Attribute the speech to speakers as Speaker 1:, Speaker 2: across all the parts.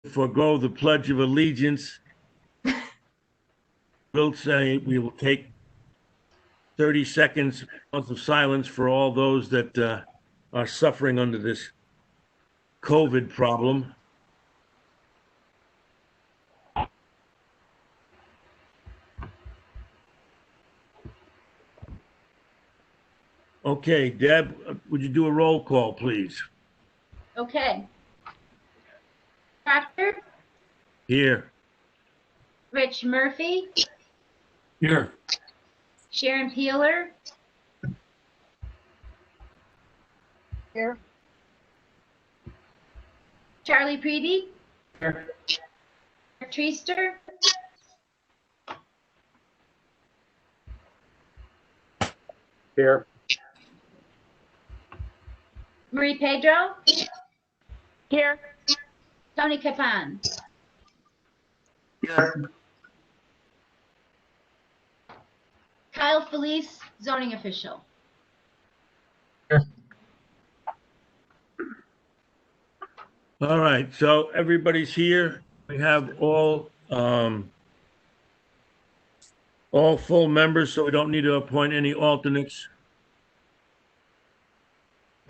Speaker 1: forego the Pledge of Allegiance. We'll say we will take 30 seconds of silence for all those that are suffering under this COVID problem. Okay, Deb, would you do a roll call, please?
Speaker 2: Okay. Proctor,
Speaker 1: Here.
Speaker 2: Rich Murphy,
Speaker 1: Here.
Speaker 2: Sharon Peeler,
Speaker 3: Here.
Speaker 2: Charlie Preedy,
Speaker 1: Here.
Speaker 2: Treaster,
Speaker 4: Here.
Speaker 2: Marie Pedro,
Speaker 3: Here.
Speaker 2: Tony Capan.
Speaker 4: Here.
Speaker 2: Kyle Felice, zoning official.
Speaker 1: All right, so everybody's here. We have all full members, so we don't need to appoint any alternates.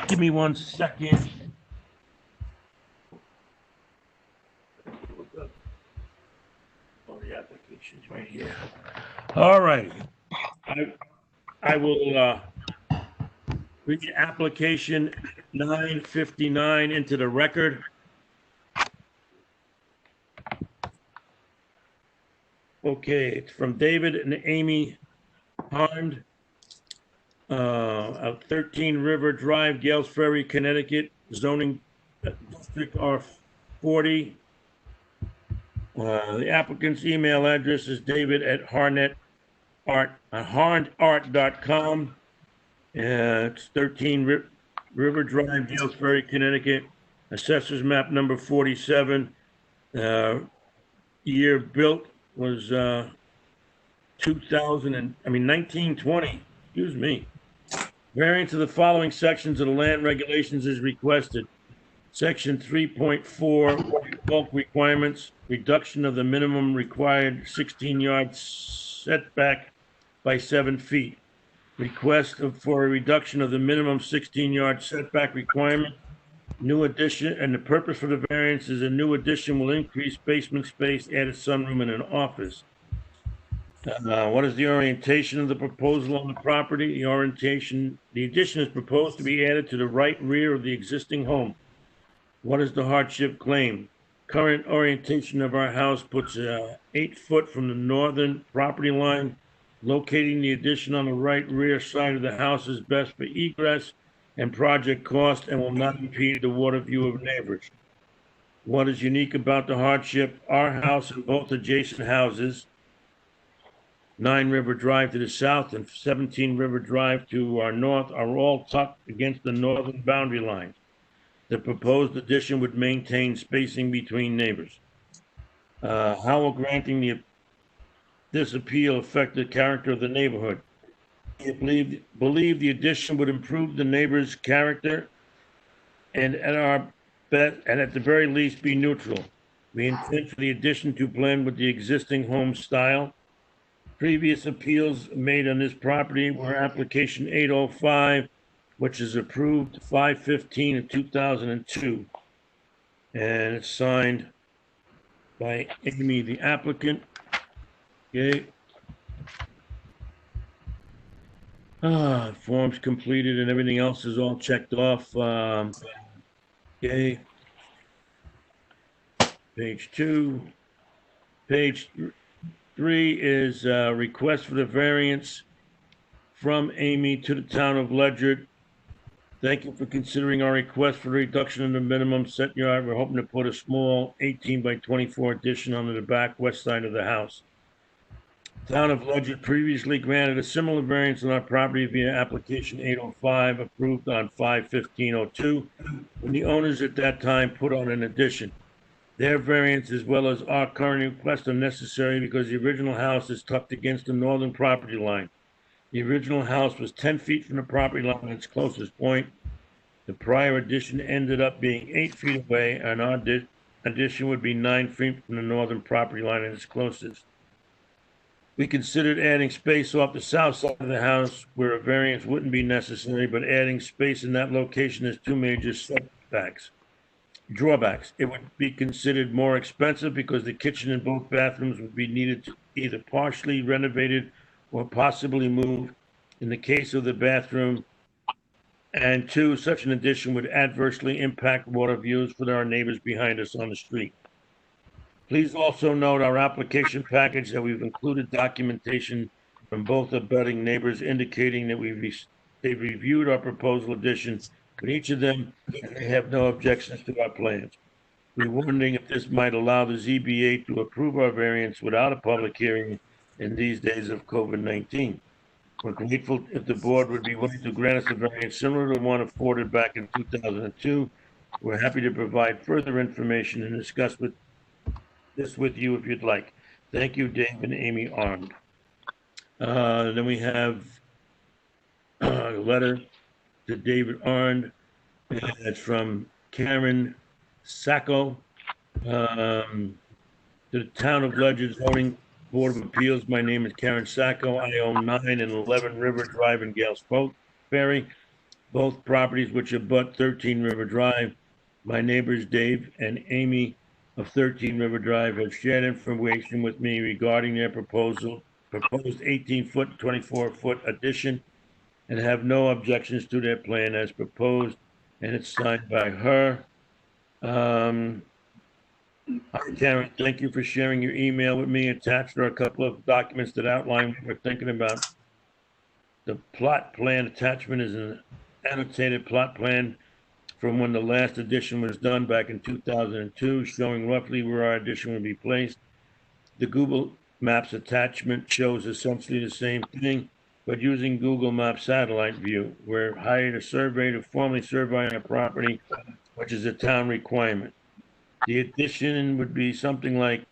Speaker 1: Give me 1 second. Oh, the application's right here. All right. I will read application 959 into the record. Okay, it's from David and Amy Harned, of 13 River Drive, Gales Ferry, Connecticut, zoning district R40. The applicant's email address is david@harnedart.com. It's 13 River Drive, Gales Ferry, Connecticut. Assessors map number 47. Year built was 1920. Excuse me. Variance of the following sections of the land regulations is requested. Section 3.4 bulk requirements, reduction of the minimum required 16-yard setback by 7 feet. Request for a reduction of the minimum 16-yard setback requirement. New addition, and the purpose for the variance is a new addition will increase basement space, add a sunroom and an office. What is the orientation of the proposal on the property? The addition is proposed to be added to the right rear of the existing home. What is the hardship claim? Current orientation of our house puts 8 foot from the northern property line. Locating the addition on the right rear side of the house is best for egress and project cost and will not impede the water view of neighbors. What is unique about the hardship? Our house and both adjacent houses, 9 River Drive to the south and 17 River Drive to our north, are all tucked against the northern boundary line. The proposed addition would maintain spacing between neighbors. How will granting this appeal affect the character of the neighborhood? I believe the addition would improve the neighbor's character and at the very least be neutral. We intend for the addition to blend with the existing home style. Previous appeals made on this property were application 805, which is approved 5/15 of 2002. And it's signed by Amy, the applicant. Okay. Forms completed and everything else is all checked off. Okay. Page 2. Page 3 is request for the variance from Amy to the town of Ledyard. Thank you for considering our request for reduction in the minimum set yard. We're hoping to put a small 18 by 24 addition on the back west side of the house. Town of Ledyard previously granted a similar variance on our property via application 805, approved on 5/15/02, when the owners at that time put on an addition. Their variance as well as our current request are necessary because the original house is tucked against the northern property line. The original house was 10 feet from the property line at its closest point. The prior addition ended up being 8 feet away, and addition would be 9 feet from the northern property line and its closest. We considered adding space off the south side of the house where a variance wouldn't be necessary, but adding space in that location has two major drawbacks. It would be considered more expensive because the kitchen and both bathrooms would be needed to either partially renovated or possibly moved in the case of the bathroom. And two, such an addition would adversely impact water views for our neighbors behind us on the street. Please also note our application package that we've included documentation from both abutting neighbors indicating that they've reviewed our proposal addition, but each of them, they have no objections to our plans. We're wondering if this might allow the ZBA to approve our variance without a public hearing in these days of COVID-19. We're grateful if the board would be willing to grant us a variance similar to one afforded back in 2002. We're happy to provide further information and discuss this with you if you'd like. Thank you, Dave and Amy Arndt. Then we have a letter to David Arndt. It's from Karen Sacco to the Town of Ledger Zoning Board of Appeals. My name is Karen Sacco. I own 9 and 11 River Drive in Gales Ferry, both properties which abut 13 River Drive. My neighbors Dave and Amy of 13 River Drive have shared information with me regarding their proposed 18-foot, 24-foot addition and have no objections to their plan as proposed, and it's signed by her. Hi, Karen, thank you for sharing your email with me. Attached are a couple of documents that outline what we're thinking about. The plot plan attachment is an annotated plot plan from when the last addition was done back in 2002, showing roughly where our addition would be placed. The Google Maps attachment shows essentially the same thing, but using Google Maps satellite view. We're hired a surveyor to formally survey our property, which is a town requirement. The addition would be something like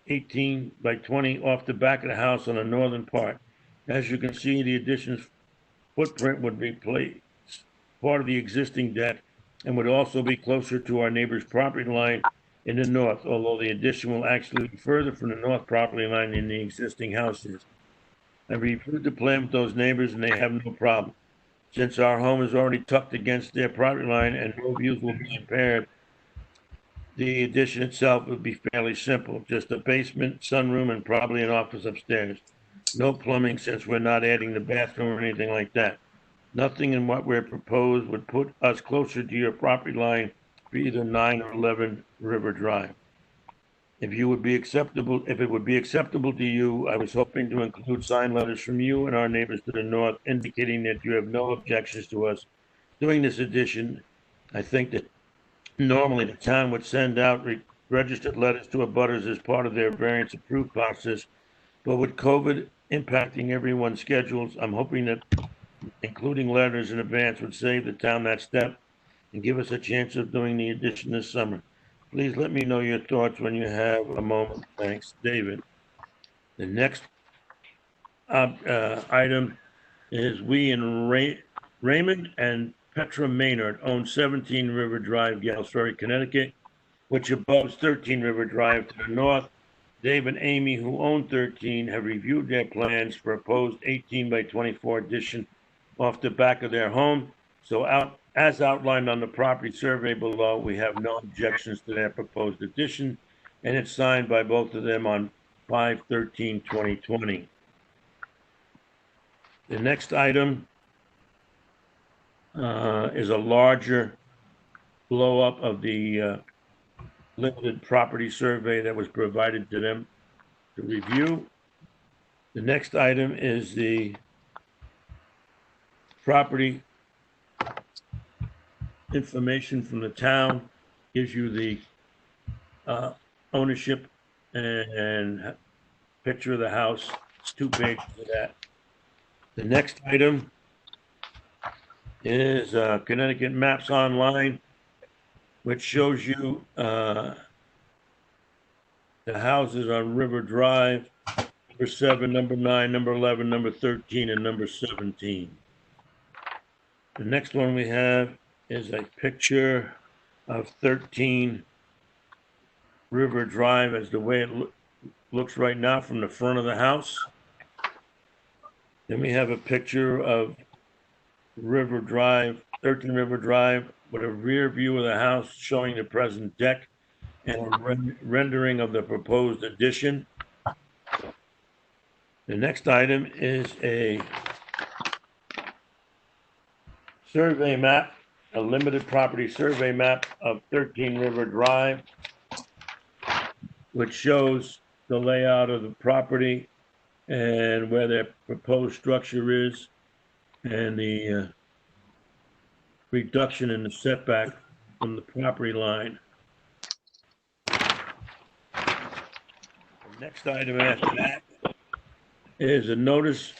Speaker 1: 18 by 20 off the back of the house on the northern part. As you can see, the addition's footprint would be placed part of the existing deck and would also be closer to our neighbor's property line in the north, although the addition will actually be further from the north property line than the existing house is. I reviewed the plan with those neighbors and they have no problem. Since our home is already tucked against their property line and no views will be impaired, the addition itself would be fairly simple, just a basement, sunroom, and probably an office upstairs. No plumbing since we're not adding the bathroom or anything like that. Nothing in what we're proposed would put us closer to your property line for either 9 or 11 River Drive. If it would be acceptable to you, I was hoping to include signed letters from you and our neighbors to the north indicating that you have no objections to us doing this addition. I think that normally the town would send out registered letters to abutters as part of their variance approved process, but with COVID impacting everyone's schedules, I'm hoping that including letters in advance would save the town that step and give us a chance of doing the addition this summer. Please let me know your thoughts when you have a moment. Thanks, David. The next item is we and Raymond and Petra Maynard own 17 River Drive, Gales Ferry, Connecticut, which abuts 13 River Drive to the north. Dave and Amy, who own 13, have reviewed their plans for proposed 18 by 24 addition off the back of their home. So as outlined on the property survey below, we have no objections to their proposed addition, and it's signed by both of them on 5/13/2020. The next item is a larger blow up of the limited property survey that was provided to them to review. The next item is the property information from the town, gives you the ownership and picture of the house. It's 2 pages of that. The next item is Connecticut Maps Online, which shows you the houses on River Drive, number 7, number 9, number 11, number 13, and number 17. The next one we have is a picture of 13 River Drive as the way it looks right now from the front of the house. Then we have a picture of River Drive, 13 River Drive, with a rear view of the house showing the present deck and a rendering of the proposed addition. The next item is a survey map, a limited property survey map of 13 River Drive, which shows the layout of the property and where their proposed structure is and the reduction in the setback from the property line. The next item after that is a notice.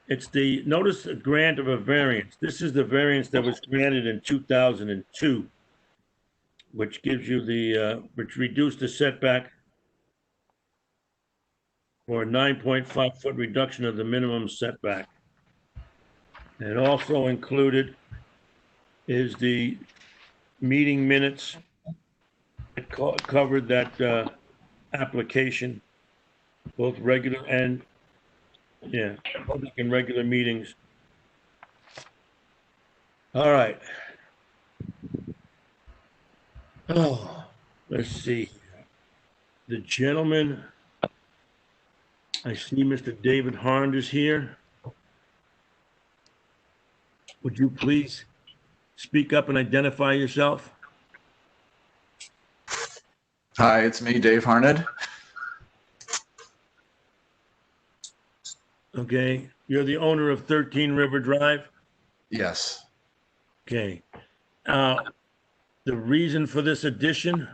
Speaker 1: It's the notice of grant of a variance. This is the variance that was granted in 2002, which gives you the, which reduced the setback for a 9.5 foot reduction of the minimum setback. And also included is the meeting minutes. It covered that application, both regular and, yeah, public and regular meetings. All right. Oh, let's see. The gentleman, I see Mr. David Harned is here. Would you please speak up and identify yourself?
Speaker 5: Hi, it's me, Dave Harned.
Speaker 1: Okay, you're the owner of 13 River Drive?
Speaker 5: Yes.
Speaker 1: Okay. The reason for this addition?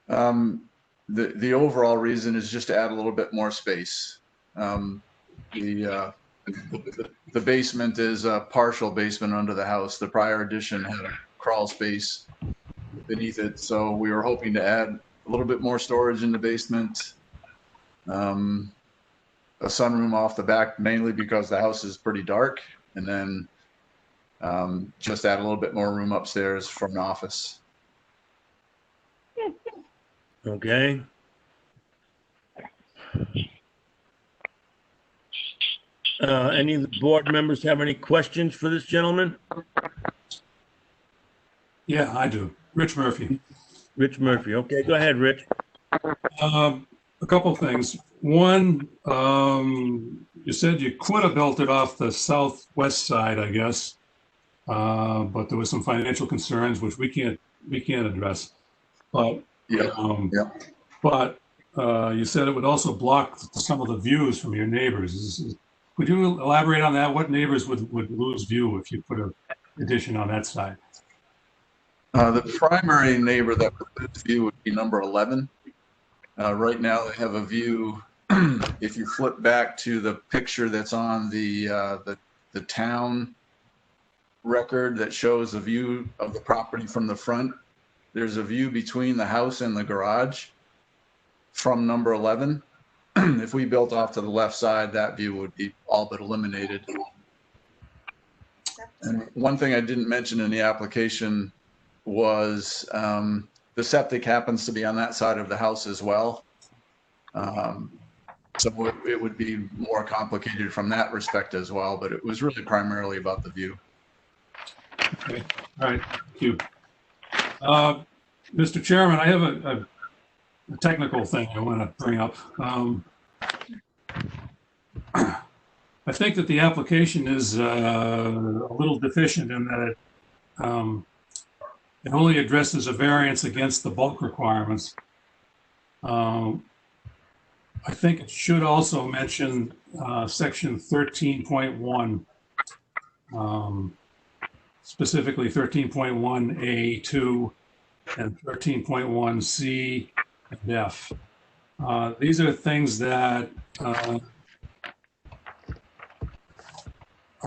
Speaker 5: The overall reason is just to add a little bit more space. The basement is a partial basement under the house. The prior addition had a crawl space beneath it, so we were hoping to add a little bit more storage in the basement. A sunroom off the back, mainly because the house is pretty dark, and then just add a little bit more room upstairs for an office.
Speaker 1: Okay. Any of the board members have any questions for this gentleman?
Speaker 6: Yeah, I do. Rich Murphy.
Speaker 1: Rich Murphy. Okay, go ahead, Rich.
Speaker 6: A couple things. One, you said you could have built it off the southwest side, I guess, but there was some financial concerns which we can't address. But but you said it would also block some of the views from your neighbors. Could you elaborate on that? What neighbors would lose view if you put an addition on that side?
Speaker 5: The primary neighbor that would lose view would be number 11. Right now they have a view. If you flip back to the picture that's on the town record that shows a view of the property from the front, there's a view between the house and the garage from number 11. If we built off to the left side, that view would be all but eliminated. And one thing I didn't mention in the application was the septic happens to be on that side of the house as well. So it would be more complicated from that respect as well, but it was really primarily about the view.
Speaker 6: Okay. All right. Thank you. Mr. Chairman, I have a technical thing I want to bring up. I think that the application is a little deficient in that it only addresses a variance against the bulk requirements. I think it should also mention section 13.1, specifically 13.1A2 and 13.1C and F. These are things that are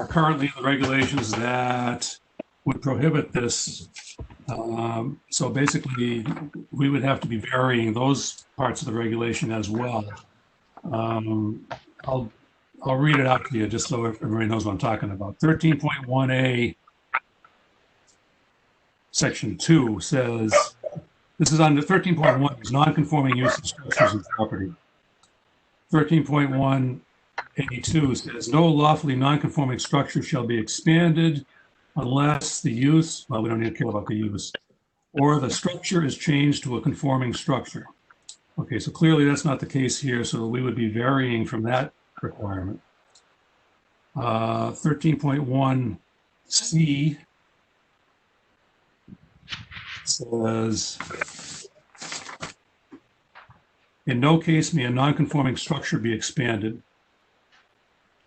Speaker 6: currently in the regulations that would prohibit this. So basically, we would have to be varying those parts of the regulation as well. I'll read it out to you just so everybody knows what I'm talking about. 13.1A section 2 says, this is under 13.1, is non-conforming use of structures and property. 13.182 says, no lawfully non-conforming structure shall be expanded unless the use, well, we don't need to care about the use, or the structure is changed to a conforming structure. Okay, so clearly that's not the case here, so we would be varying from that requirement. 13.1C says, in no case may a non-conforming structure be expanded.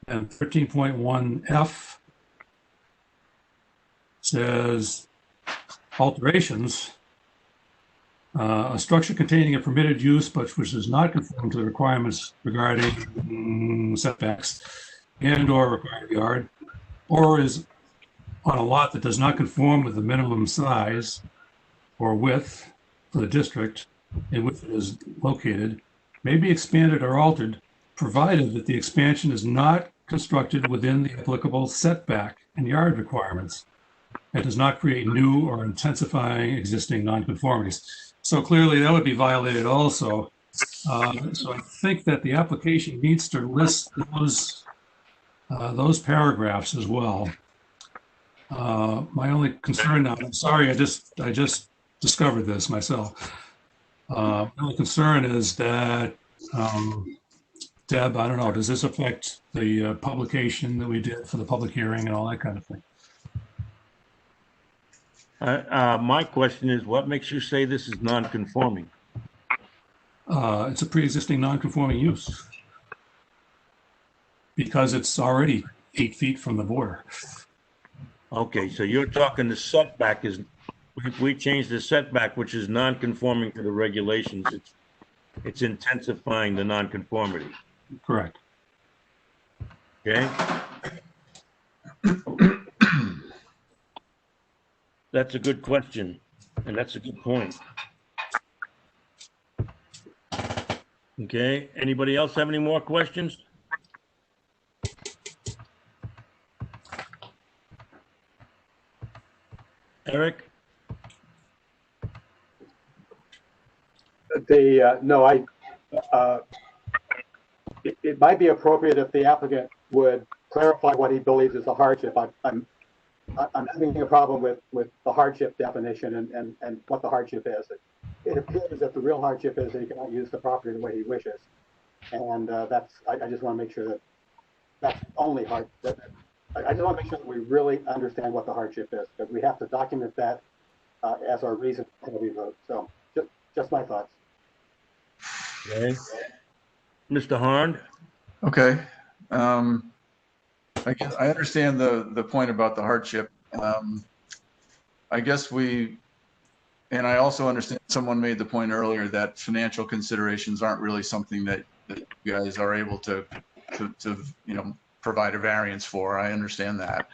Speaker 6: And 13.1F says alterations. A structure containing a permitted use but which does not conform to the requirements regarding setbacks and or required yard, or is on a lot that does not conform with the minimum size or width for the district in which it is located, may be expanded or altered, provided that the expansion is not constructed within the applicable setback and yard requirements and does not create new or intensifying existing nonconformities. So clearly that would be violated also. So I think that the application needs to list those paragraphs as well. My only concern now, I'm sorry, I just discovered this myself. My only concern is that, Deb, I don't know, does this affect the publication that we did for the public hearing and all that kind of thing?
Speaker 1: My question is, what makes you say this is non-conforming?
Speaker 6: It's a pre-existing non-conforming use because it's already 8 feet from the border.
Speaker 1: Okay, so you're talking the setback is, if we change the setback, which is non-conforming to the regulations, it's intensifying the non-conformity.
Speaker 6: Correct.
Speaker 1: Okay? That's a good question, and that's a good point. Okay, anybody else have any more questions? Eric?
Speaker 4: No, it might be appropriate if the applicant would clarify what he believes is a hardship. I'm having a problem with the hardship definition and what the hardship is. It appears that the real hardship is that he cannot use the property the way he wishes. And I just want to make sure that that's only hard. I just want to make sure that we really understand what the hardship is, because we have to document that as our reason for how we vote. So just my thoughts.
Speaker 1: Okay. Mr. Harned?
Speaker 5: Okay. I guess I understand the point about the hardship. I guess and I also understand someone made the point earlier that financial considerations aren't really something that you guys are able to provide a variance for. I understand that.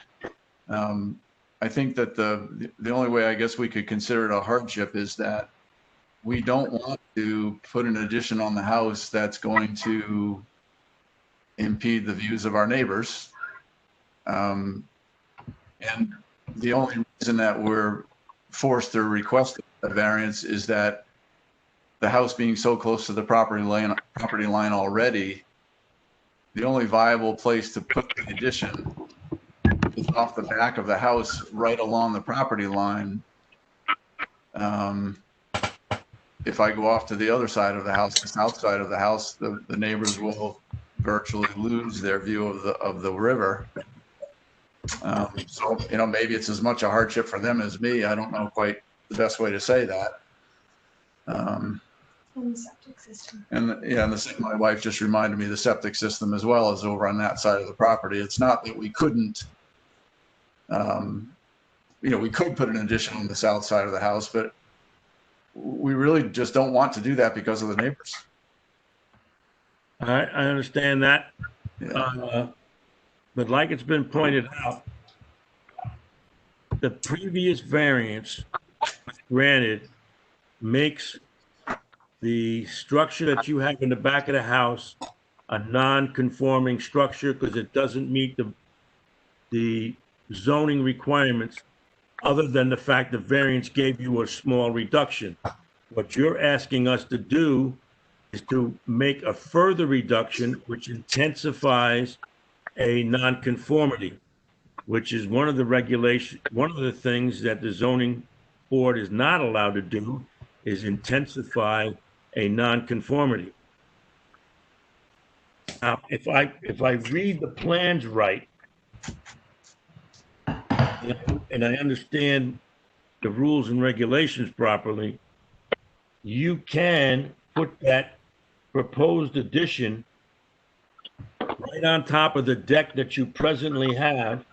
Speaker 5: I think that the only way I guess we could consider it a hardship is that we don't want to put an addition on the house that's going to impede the views of our neighbors. And the only reason that we're forced to request a variance is that the house being so close to the property line already, the only viable place to put the addition is off the back of the house right along the property line. If I go off to the other side of the house, the south side of the house, the neighbors will virtually lose their view of the river. So, maybe it's as much a hardship for them as me. I don't know quite the best way to say that.
Speaker 7: And the septic system.
Speaker 5: And my wife just reminded me the septic system as well is over on that side of the property. It's not that we couldn't, we could put an addition on the south side of the house, but we really just don't want to do that because of the neighbors.
Speaker 1: All right, I understand that.
Speaker 5: Yeah.
Speaker 1: But like it's been pointed out, the previous variance granted makes the structure that you have in the back of the house a non-conforming structure because it doesn't meet the zoning requirements other than the fact the variance gave you a small reduction. What you're asking us to do is to make a further reduction, which intensifies a nonconformity, which is one of the things that the zoning board is not allowed to do, is intensify a nonconformity. Now, if I read the plans right, and I understand the rules and regulations properly, you can put that proposed addition right on top of the deck that you presently have,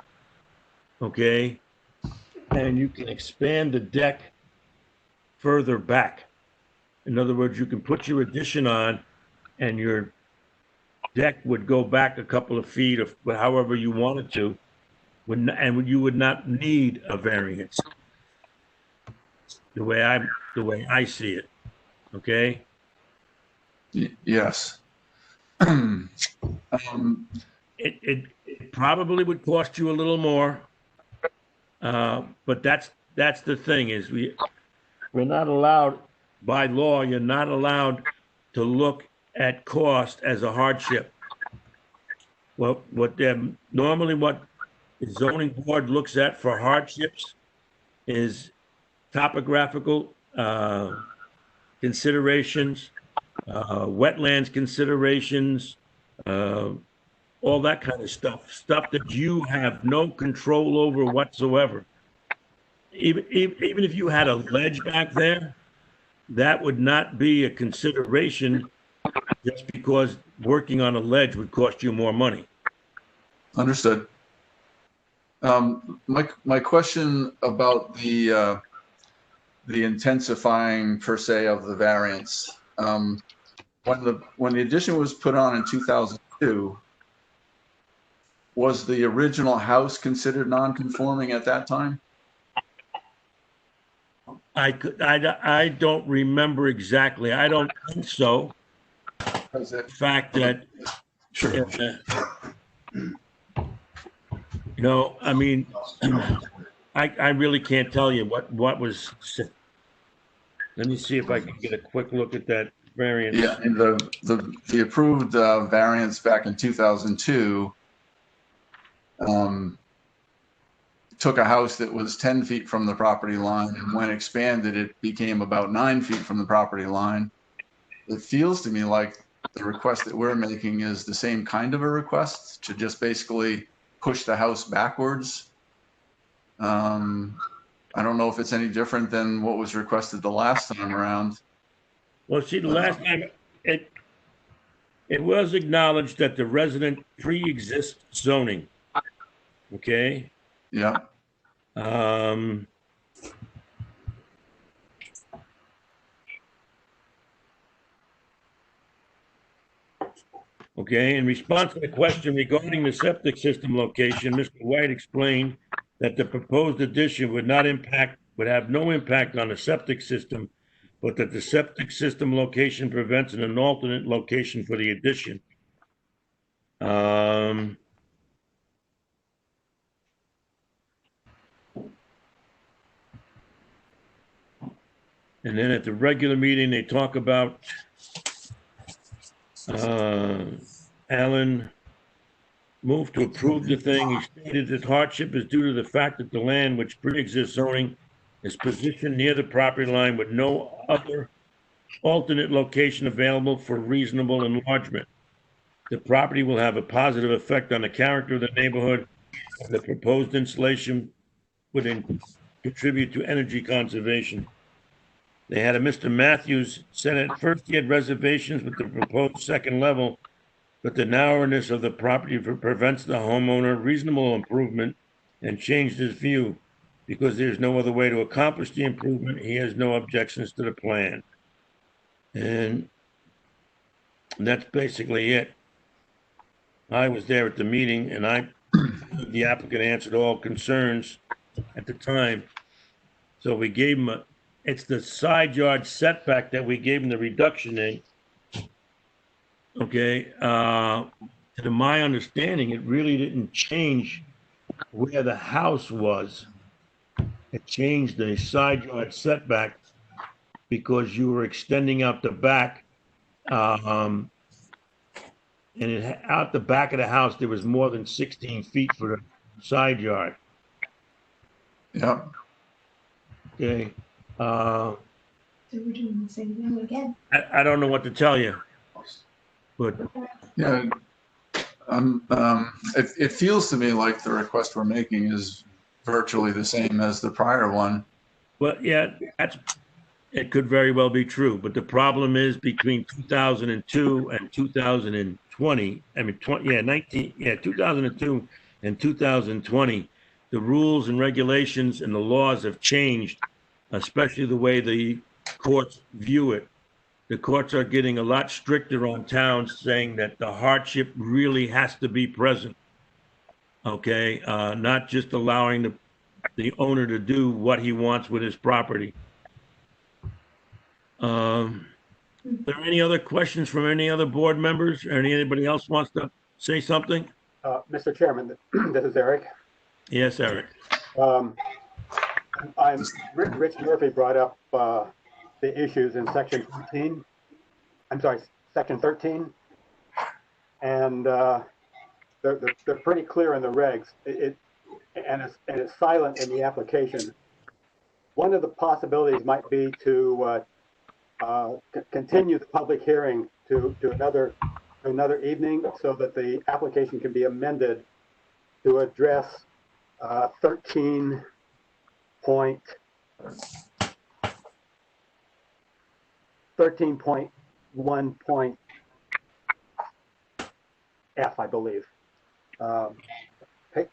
Speaker 1: okay? And you can expand the deck further back. In other words, you can put your addition on and your deck would go back a couple of feet, of however you wanted to, and you would not need a variance. The way I see it, okay?
Speaker 5: Yes.
Speaker 1: It probably would cost you a little more, but that's the thing, is we're not allowed, by law, you're not allowed to look at cost as a hardship. Well, normally what the zoning board looks at for hardships is topographical considerations, wetlands considerations, all that kind of stuff that you have no control over whatsoever. Even if you had a ledge back there, that would not be a consideration, just because working on a ledge would cost you more money.
Speaker 5: Understood. My question about the intensifying per se of the variance. When the addition was put on in 2002, was the original house considered non-conforming at that time?
Speaker 1: I don't remember exactly. I don't think so. The fact that,
Speaker 5: Sure.
Speaker 1: I mean, I really can't tell you what was. Let me see if I can get a quick look at that variance.
Speaker 5: Yeah, and the approved variance back in 2002 took a house that was 10 feet from the property line, and when expanded, it became about 9 feet from the property line. It feels to me like the request that we're making is the same kind of a request, to just basically push the house backwards. I don't know if it's any different than what was requested the last time around.
Speaker 1: Well, see, the last time it was acknowledged that the resident pre-exists zoning. Okay.
Speaker 5: Yeah.
Speaker 1: Okay, in response to the question regarding the septic system location, Mr. White explained that the proposed addition would have no impact on the septic system, but that the septic system location prevents an alternate location for the addition. And then at the regular meeting, they talk about Alan moved to approve the thing. He stated that hardship is due to the fact that the land which pre-exists zoning is positioned near the property line with no other alternate location available for reasonable enlargement. The property will have a positive effect on the character of the neighborhood. The proposed installation would contribute to energy conservation. They had a Mr. Matthews said at first he had reservations with the proposed second level, but the narrowness of the property prevents the homeowner reasonable improvement, and changed his view. Because there's no other way to accomplish the improvement, he has no objections to the plan. And that's basically it. I was there at the meeting, and the applicant answered all concerns at the time. So we gave him it's the side yard setback that we gave him the reduction in. Okay, to my understanding, it really didn't change where the house was. it changed the side yard setback because you were extending out the back. And out the back of the house, there was more than 16 feet for the side yard.
Speaker 5: Yep.
Speaker 1: Okay.
Speaker 7: So we're doing the same thing again.
Speaker 1: I don't know what to tell you, but
Speaker 5: Yeah. It feels to me like the request we're making is virtually the same as the prior one.
Speaker 1: well, yeah, it could very well be true. But the problem is between 2002 and 2020. I mean, 2002 and 2020, the rules and regulations and the laws have changed, especially the way the courts view it. The courts are getting a lot stricter on towns, saying that the hardship really has to be present. Okay, not just allowing the owner to do what he wants with his property. Are there any other questions from any other board members or anybody else wants to say something?
Speaker 4: Mr. Chairman, this is Eric.
Speaker 1: Yes, Eric.
Speaker 4: Rich Murphy brought up the issues in section 13. I'm sorry, section 13. And they're pretty clear in the regs. It's silent in the application. One of the possibilities might be to continue the public hearing to another evening so that the application can be amended to address 13.1.f, I believe.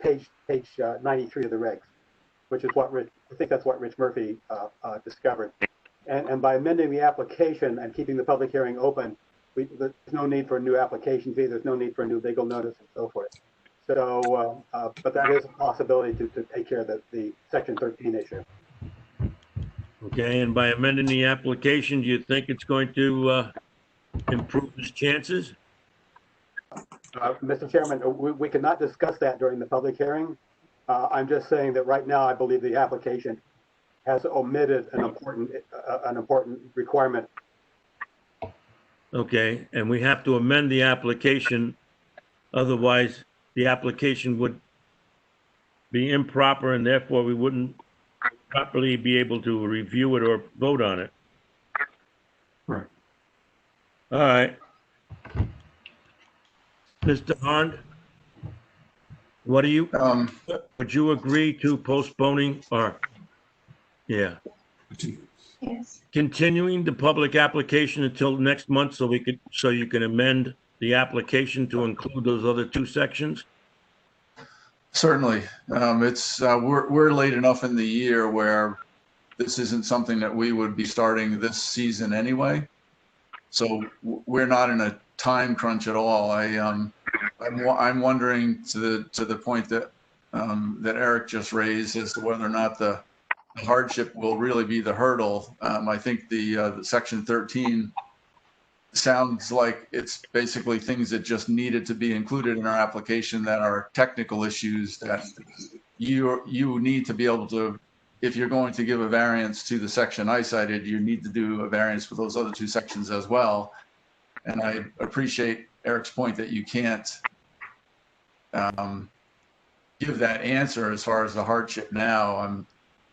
Speaker 4: Page 93 of the regs, which is what I think that's what Rich Murphy discovered. And by amending the application and keeping the public hearing open, there's no need for a new application fee. There's no need for a new legal notice and so forth. So, but that is a possibility to take care of the section 13 issue.
Speaker 1: Okay, and by amending the application, do you think it's going to improve his chances?
Speaker 4: Mr. Chairman, we cannot discuss that during the public hearing. I'm just saying that right now, I believe the application has omitted an important requirement.
Speaker 1: Okay, and we have to amend the application, otherwise the application would be improper and therefore we wouldn't properly be able to review it or vote on it.
Speaker 6: Right.
Speaker 1: All right. Mr. Harned, what do you, would you agree to postponing or, yeah,
Speaker 7: Yes.
Speaker 1: continuing the public application until next month so you can amend the application to include those other two sections?
Speaker 5: Certainly. We're late enough in the year where this isn't something that we would be starting this season anyway. So we're not in a time crunch at all. I'm wondering to the point that that Eric just raised as to whether or not the hardship will really be the hurdle. I think the section 13 sounds like it's basically things that just needed to be included in our application that are technical issues that you need to be able to, if you're going to give a variance to the section I cited, you need to do a variance for those other two sections as well. And I appreciate Eric's point that you can't give that answer as far as the hardship now.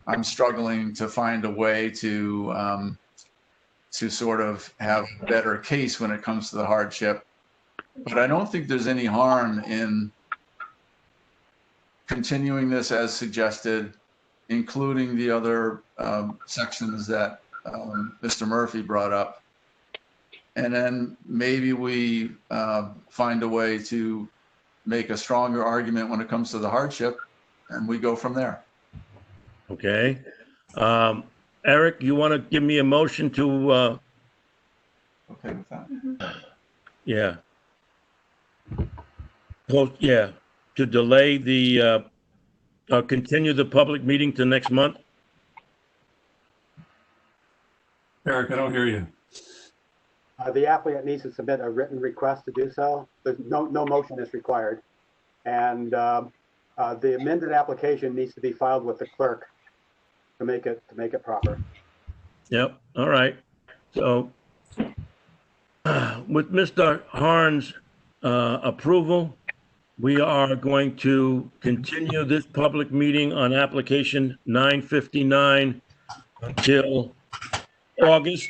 Speaker 5: I'm struggling to find a way to sort of have a better case when it comes to the hardship. But I don't think there's any harm in continuing this as suggested, including the other sections that Mr. Murphy brought up. And then maybe we find a way to make a stronger argument when it comes to the hardship, and we go from there.
Speaker 1: Okay. Eric, you want to give me a motion to,
Speaker 5: Okay with that?
Speaker 1: yeah. Yeah, to delay the, continue the public meeting to next month?
Speaker 6: Eric, I don't hear you.
Speaker 4: The applicant needs to submit a written request to do so. There's no motion is required. And the amended application needs to be filed with the clerk to make it proper.
Speaker 1: Yep, all right. So with Mr. Harn's approval, we are going to continue this public meeting on application 959 until August,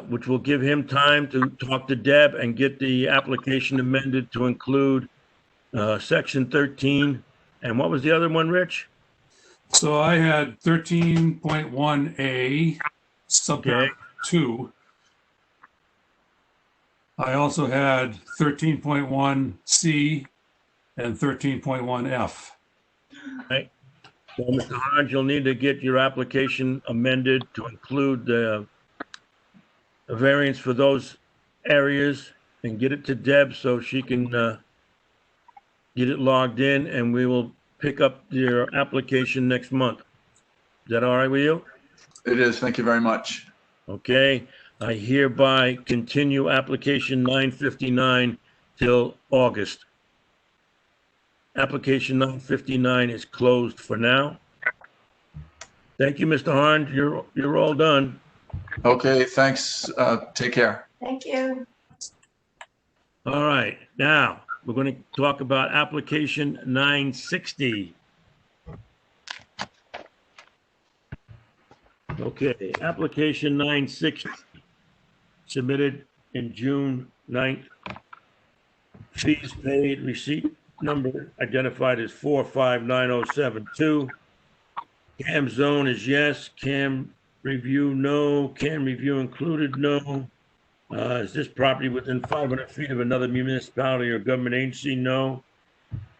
Speaker 1: which will give him time to talk to Deb and get the application amended to include section 13. And what was the other one, Rich?
Speaker 6: So I had 13.1A, subparagraph 2. I also had 13.1C and 13.1F.
Speaker 1: Right. So, Mr. Harned, you'll need to get your application amended to include the variance for those areas and get it to Deb so she can get it logged in, and we will pick up your application next month. Is that all right with you?
Speaker 5: It is. Thank you very much.
Speaker 1: Okay. I hereby continue application 959 till August. Application 959 is closed for now. Thank you, Mr. Harned. You're all done.
Speaker 5: Okay, thanks. Take care.
Speaker 7: Thank you.
Speaker 1: All right. Now we're going to talk about application 960. Okay, application 960 submitted in June 9th. Fees paid, receipt number identified as 459072. CAM zone is yes, CAM review no, CAM review included no. Is this property within 500 feet of another municipality or government agency? No.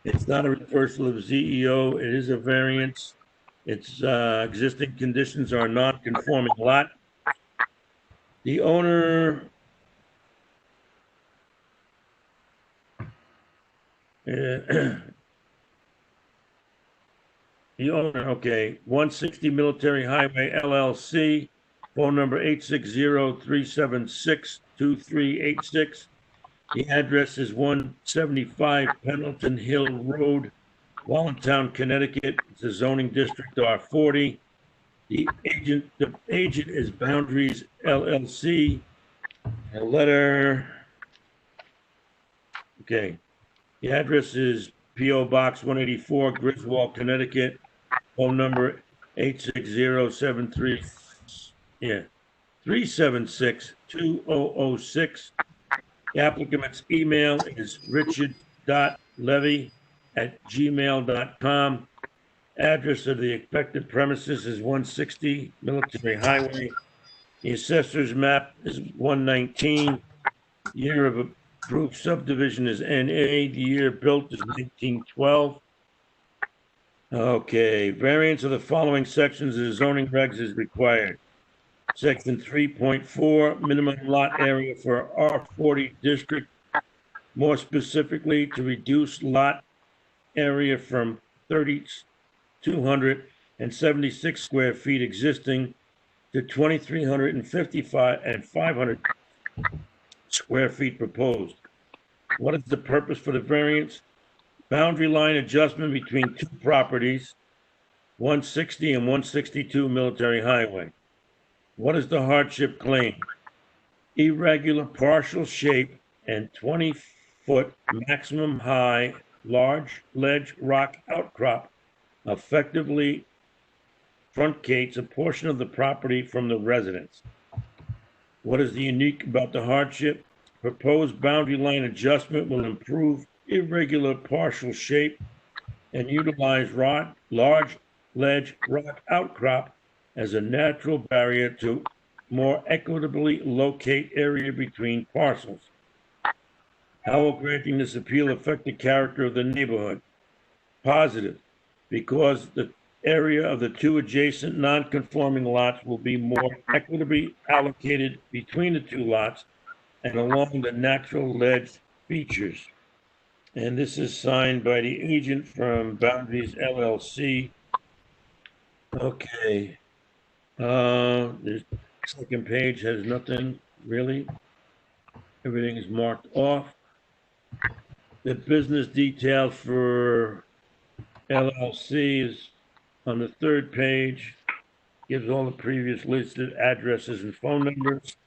Speaker 1: It's not a reversal of ZEO, it is a variance. Its existing conditions are a non-conforming lot. The owner okay, 160 Military Highway LLC, phone number 860-376-2386. The address is 175 Pendleton Hill Road, Wallentown, Connecticut. It's a zoning district R40. The agent is Boundaries LLC. A letter. Okay. The address is P.O. Box 184, Griswold, Connecticut. Phone number 376-2006. The applicant's email is richard.levy@gmail.com. Address of the affected premises is 160 Military Highway. The assessor's map is 119. Year of approved subdivision is NA. The year built is 1912. Okay, variance of the following sections of the zoning regs is required. Section 3.4, minimum lot area for R40 district. More specifically, to reduce lot area from 3,276 square feet existing to 2,355 and 500 square feet proposed. What is the purpose for the variance? Boundary line adjustment between two properties, 160 and 162 Military Highway. What is the hardship claim? Irregular partial shape and 20-foot maximum high large ledge rock outcrop effectively truncates a portion of the property from the residence. What is the unique about the hardship? Proposed boundary line adjustment will improve irregular partial shape and utilize large ledge rock outcrop as a natural barrier to more equitably locate area between parcels. How will granting this appeal affect the character of the neighborhood? Positive, because the area of the two adjacent non-conforming lots will be more equitably allocated between the two lots and along the natural ledge features. And this is signed by the agent from Boundaries LLC. Okay. The second page has nothing really. Everything is marked off. The business detail for LLC is on the third page, gives all the previous listed addresses and phone numbers.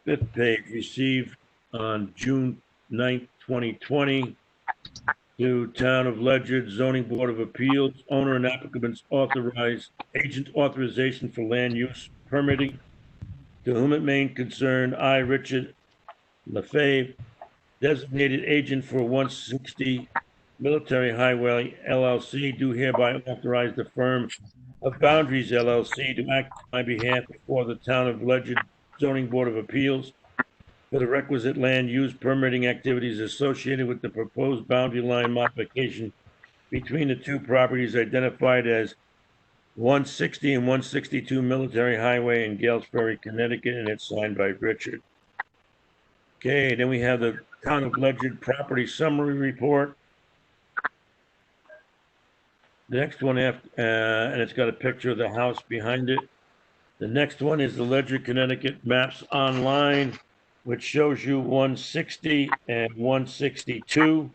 Speaker 1: Fifth page, received on June 9th, 2020, to Town of Ledger Zoning Board of Appeals, owner and applicant's authorized agent authorization for land use permitting, to whom it may concern, I, Richard Lefebvre, designated agent for 160 Military Highway LLC, do hereby authorize the firm of Boundaries LLC to act on my behalf before the Town of Ledger Zoning Board of Appeals for the requisite land use permitting activities associated with the proposed boundary line modification between the two properties identified as 160 and 162 Military Highway in Gales Ferry, Connecticut, and it's signed by Richard. Okay, then we have the Town of Ledger Property Summary Report. The next one, and it's got a picture of the house behind it. The next one is the Ledger Connecticut Maps Online, which shows you 160 and 162.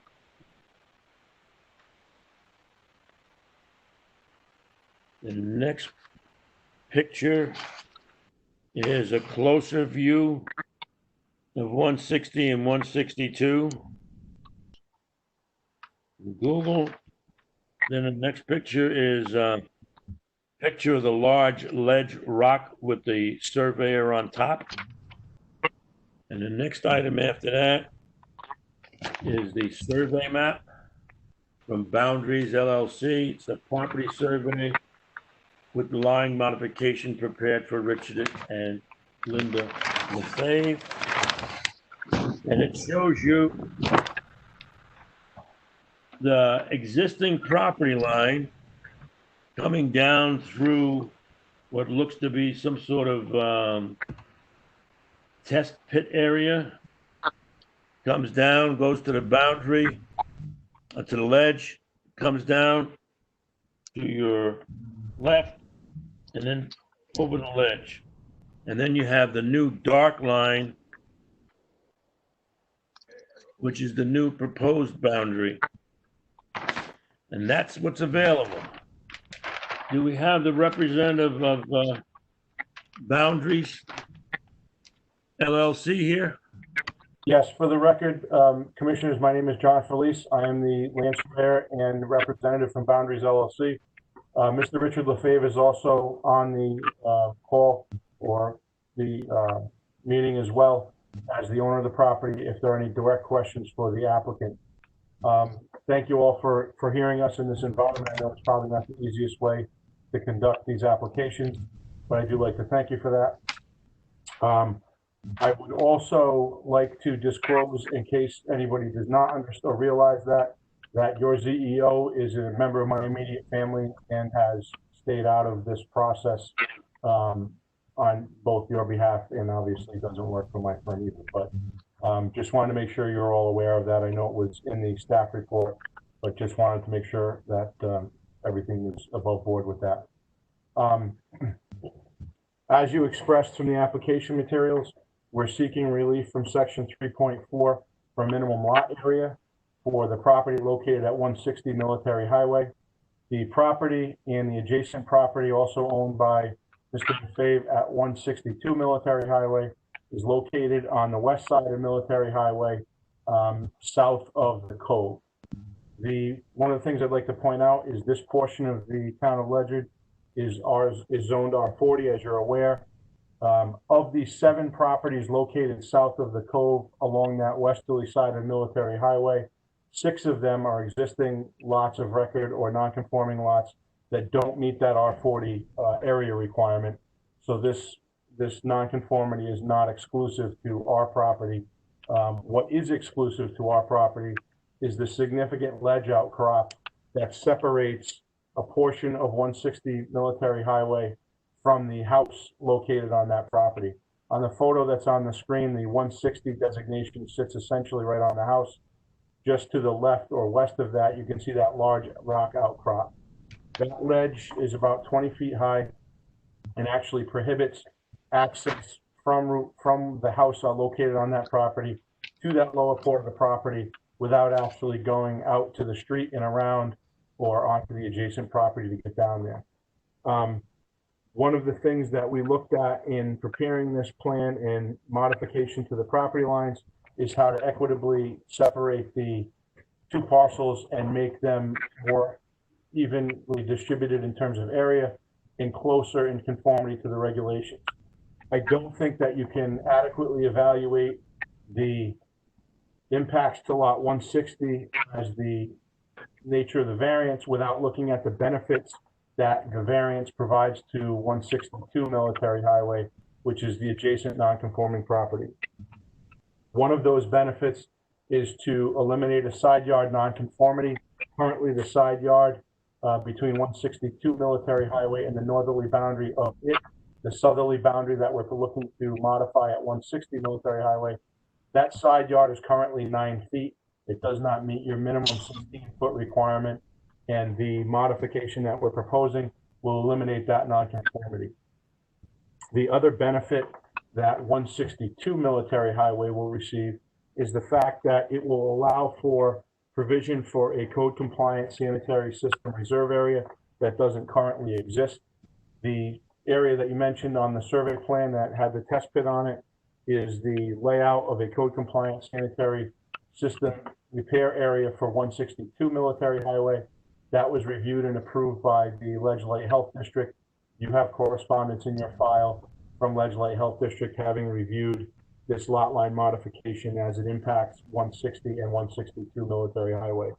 Speaker 1: The next picture is a closer view of 160 and 162. Google. Then the next picture is a picture of the large ledge rock with the surveyor on top. And the next item after that is the survey map from Boundaries LLC. It's a property survey with the line modification prepared for Richard and Linda Lefebvre. And it shows you the existing property line coming down through what looks to be some sort of test pit area, comes down, goes to the boundary, to the ledge, comes down to your left, and then over the ledge. And then you have the new dark line, which is the new proposed boundary. And that's what's available. Do we have the representative of Boundaries LLC here?
Speaker 8: Yes, for the record, Commissioners, my name is John Felice. I am the land surveyor and representative from Boundaries LLC. Mr. Richard Lefebvre is also on the call or the meeting as well as the owner of the property if there are any direct questions for the applicant. Thank you all for hearing us in this environment. I know it's probably not the easiest way to conduct these applications, but I do like to thank you for that. I would also like to disclose, in case anybody does not understand or realize that your ZEO is a member of my immediate family and has stayed out of this process on both your behalf, and obviously doesn't work for my firm either. But just wanted to make sure you're all aware of that. I know it was in the staff report, but just wanted to make sure that everything is above board with that. As you expressed from the application materials, we're seeking relief from section 3.4 for minimum lot area for the property located at 160 Military Highway. The property and the adjacent property, also owned by Mr. Lefebvre at 162 Military Highway, is located on the west side of Military Highway, south of the Cove. One of the things I'd like to point out is this portion of the town of Ledger is zoned R40, as you're aware. Of the 7 properties located south of the Cove along that westerly side of Military Highway, 6 of them are existing lots of record or non-conforming lots that don't meet that R40 area requirement. So this non-conformity is not exclusive to our property. What is exclusive to our property is the significant ledge outcrop that separates a portion of 160 Military Highway from the house located on that property. On the photo that's on the screen, the 160 designation sits essentially right on the house. Just to the left or west of that, you can see that large rock outcrop. That ledge is about 20 feet high and actually prohibits access from the house located on that property to that lower part of the property without actually going out to the street and around or onto the adjacent property to get down there. One of the things that we looked at in preparing this plan and modification to the property lines is how to equitably separate the two parcels and make them more evenly distributed in terms of area and closer in conformity to the regulations. I don't think that you can adequately evaluate the impacts to lot 160 as the nature of the variance without looking at the benefits that the variance provides to 162 Military Highway, which is the adjacent non-conforming property. One of those benefits is to eliminate a side yard nonconformity. Currently, the side yard between 162 Military Highway and the northerly boundary of it, the southerly boundary that we're looking to modify at 160 Military Highway, that side yard is currently 9 feet. It does not meet your minimum 16-foot requirement, and the modification that we're proposing will eliminate that nonconformity. The other benefit that 162 Military Highway will receive is the fact that it will allow for provision for a code-compliant sanitary system reserve area that doesn't currently exist. The area that you mentioned on the survey plan that had the test pit on it is the layout of a code-compliant sanitary system repair area for 162 Military Highway. That was reviewed and approved by the Ledge Light Health District. You have correspondence in your file from Ledge Light Health District having reviewed this lot line modification as it impacts 160 and 162 Military Highway.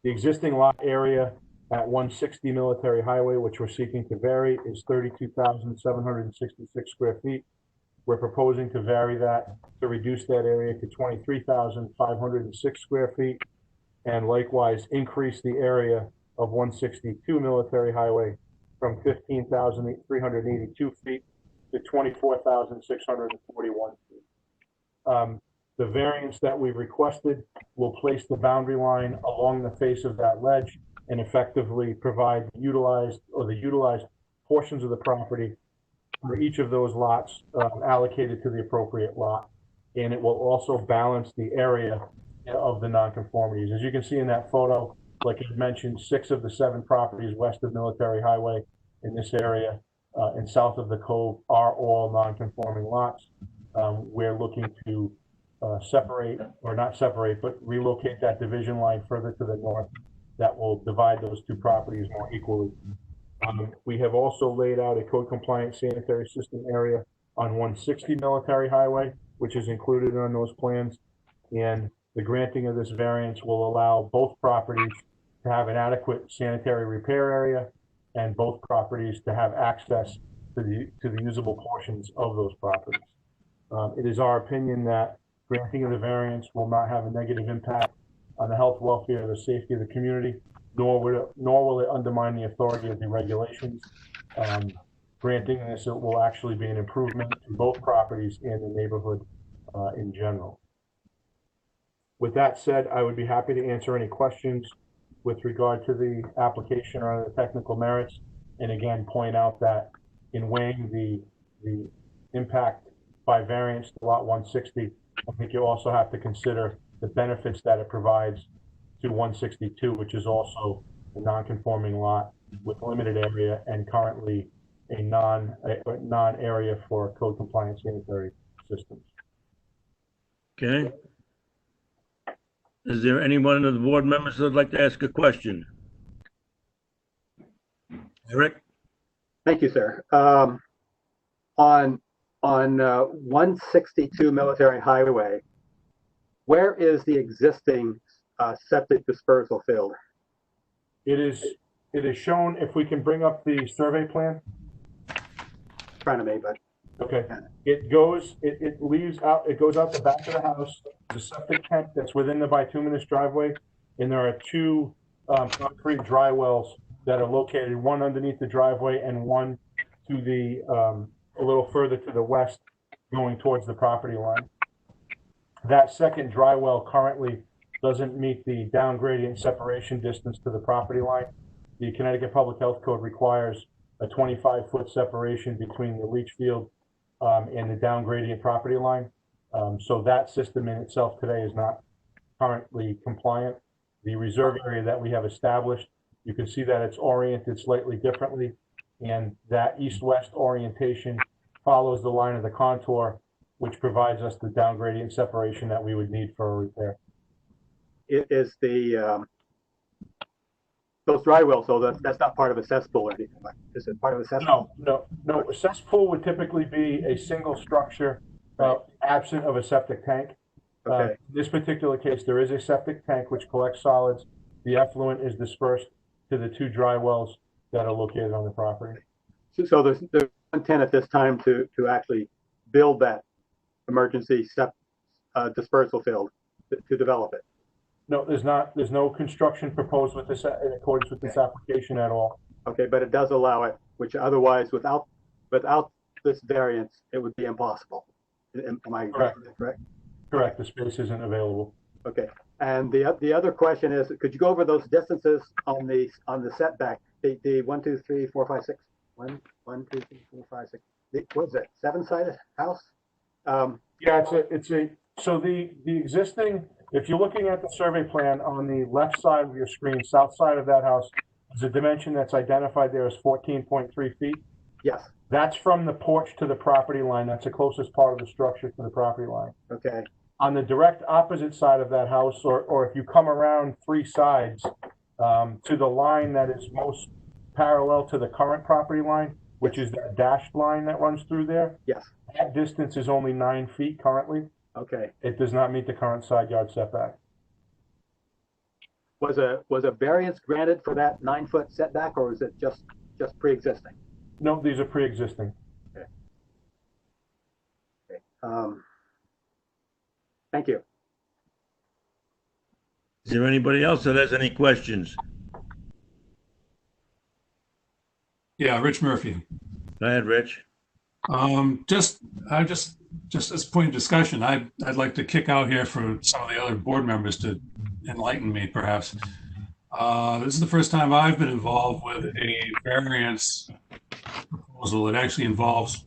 Speaker 8: The existing lot area at 160 Military Highway, which we're seeking to vary, is 32,766 square feet. We're proposing to vary that, to reduce that area to 23,506 square feet, and likewise increase the area of 162 Military Highway from 15,382 feet to 24,641 feet. The variance that we've requested will place the boundary line along the face of that ledge and effectively provide the utilized portions of the property for each of those lots allocated to the appropriate lot. And it will also balance the area of the nonconformities. As you can see in that photo, like I mentioned, 6 of the 7 properties west of Military Highway in this area and south of the Cove are all non-conforming lots. We're looking to separate, or not separate, but relocate that division line further to the north that will divide those 2 properties more equally. We have also laid out a code-compliant sanitary system area on 160 Military Highway, which is included on those plans. And the granting of this variance will allow both properties to have an adequate sanitary repair area and both properties to have access to the usable portions of those properties. It is our opinion that granting of the variance will not have a negative impact on the health, welfare, or the safety of the community, nor will it undermine the authority of the regulations. Granting this will actually be an improvement to both properties and the neighborhood in general. With that said, I would be happy to answer any questions with regard to the application or the technical merits. And again, point out that in weighing the impact by variance to lot 160, I think you also have to consider the benefits that it provides to 162, which is also a non-conforming lot with limited area and currently a non-area for code compliant sanitary systems.
Speaker 1: Okay. Is there anyone of the board members that would like to ask a question? Eric?
Speaker 4: Thank you, sir. On 162 Military Highway, where is the existing septic dispersal field?
Speaker 8: It is shown, if we can bring up the survey plan.
Speaker 4: Trying to make, but
Speaker 8: Okay, it goes out the back of the house, the septic tank that's within the bituminous driveway, and there are 2 concrete dry wells that are located, one underneath the driveway and one to the a little further to the west, going towards the property line. That second dry well currently doesn't meet the down gradient separation distance to the property line. The Connecticut Public Health Code requires a 25-foot separation between the leach field and the down gradient property line. So that system in itself today is not currently compliant. The reserve area that we have established, you can see that it's oriented slightly differently, and that east-west orientation follows the line of the contour, which provides us the down gradient separation that we would need for a repair.
Speaker 4: It is those dry wells, so that's not part of a cesspool or anything like that. Is it part of a cesspool?
Speaker 8: No. A cesspool would typically be a single structure absent of a septic tank.
Speaker 4: Okay.
Speaker 8: In this particular case, there is a septic tank which collects solids. The effluent is dispersed to the 2 dry wells that are located on the property.
Speaker 4: So there's intent at this time to actually build that emergency dispersal field to develop it.
Speaker 8: No, there's no construction proposed with this in accordance with this application at all.
Speaker 4: Okay, but it does allow it, which otherwise without this variance, it would be impossible. Am I correct?
Speaker 8: Correct. The space isn't available.
Speaker 4: Okay. And the other question is, could you go over those distances on the setback? The 1, 2, 3, 4, 5, 6. 1, 2, 3, 4, 5, 6. What is it? 7-sided house?
Speaker 8: Yeah, so the existing, if you're looking at the survey plan on the left side of your screen, south side of that house, is a dimension that's identified there as 14.3 feet.
Speaker 4: Yes.
Speaker 8: That's from the porch to the property line. That's the closest part of the structure to the property line.
Speaker 4: Okay.
Speaker 8: On the direct opposite side of that house, or if you come around 3 sides to the line that is most parallel to the current property line, which is that dashed line that runs through there.
Speaker 4: Yes.
Speaker 8: That distance is only 9 feet currently.
Speaker 4: Okay.
Speaker 8: It does not meet the current side yard setback.
Speaker 4: Was a variance granted for that 9-foot setback, or is it just pre-existing?
Speaker 8: No, these are pre-existing.
Speaker 4: Okay. Okay. Thank you.
Speaker 1: Is there anybody else that has any questions?
Speaker 6: Yeah, Rich Murphy.
Speaker 1: Go ahead, Rich.
Speaker 6: Just as a point of discussion, I'd like to kick out here for some of the other board members to enlighten me, perhaps. This is the first time I've been involved with a variance proposal that actually involves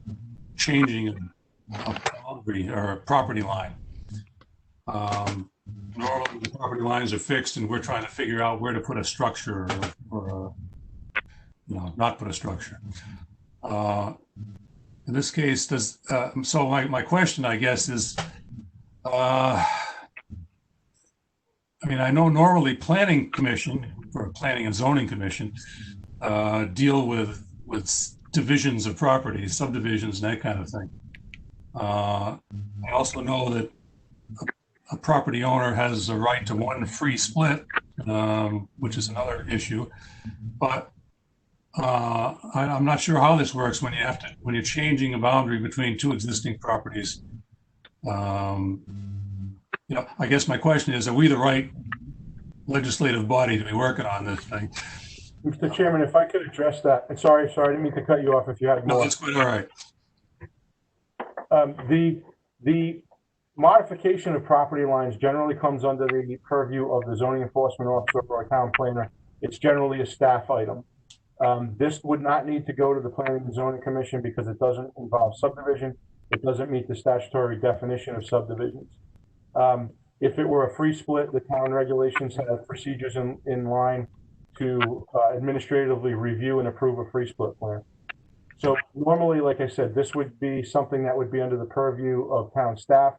Speaker 6: changing a boundary or a property line. Normally the property lines are fixed and we're trying to figure out where to put a structure or not put a structure. In this case, so my question, I guess, is, I mean, I know normally planning commission or planning and zoning commission deal with divisions of properties, subdivisions, and that kind of thing. I also know that a property owner has a right to 1 free split, which is another issue. But I'm not sure how this works when you're changing a boundary between 2 existing properties. I guess my question is, are we the right legislative body to be working on this thing?
Speaker 8: Mr. Chairman, if I could address that, and sorry, I didn't mean to cut you off if you had more.
Speaker 6: No, that's quite all right.
Speaker 8: The modification of property lines generally comes under the purview of the zoning enforcement officer or a town planner. It's generally a staff item. This would not need to go to the Planning and Zoning Commission because it doesn't involve subdivision. It doesn't meet the statutory definition of subdivisions. If it were a free split, the town regulations have procedures in line to administratively review and approve a free split plan. So normally, like I said, this would be something that would be under the purview of town staff.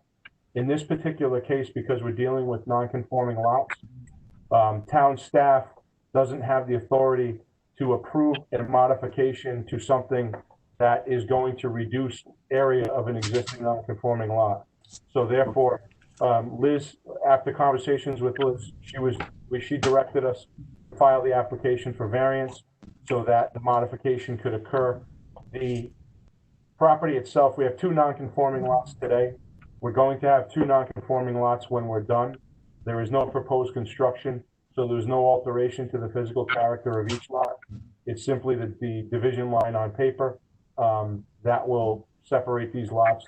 Speaker 8: In this particular case, because we're dealing with non-conforming lots, town staff doesn't have the authority to approve a modification to something that is going to reduce area of an existing non-conforming lot. So therefore, Liz, after conversations with Liz, she directed us to file the application for variance so that the modification could occur. The property itself, we have 2 non-conforming lots today. We're going to have 2 non-conforming lots when we're done. There is no proposed construction, so there's no alteration to the physical character of each lot. It's simply the division line on paper that will separate these lots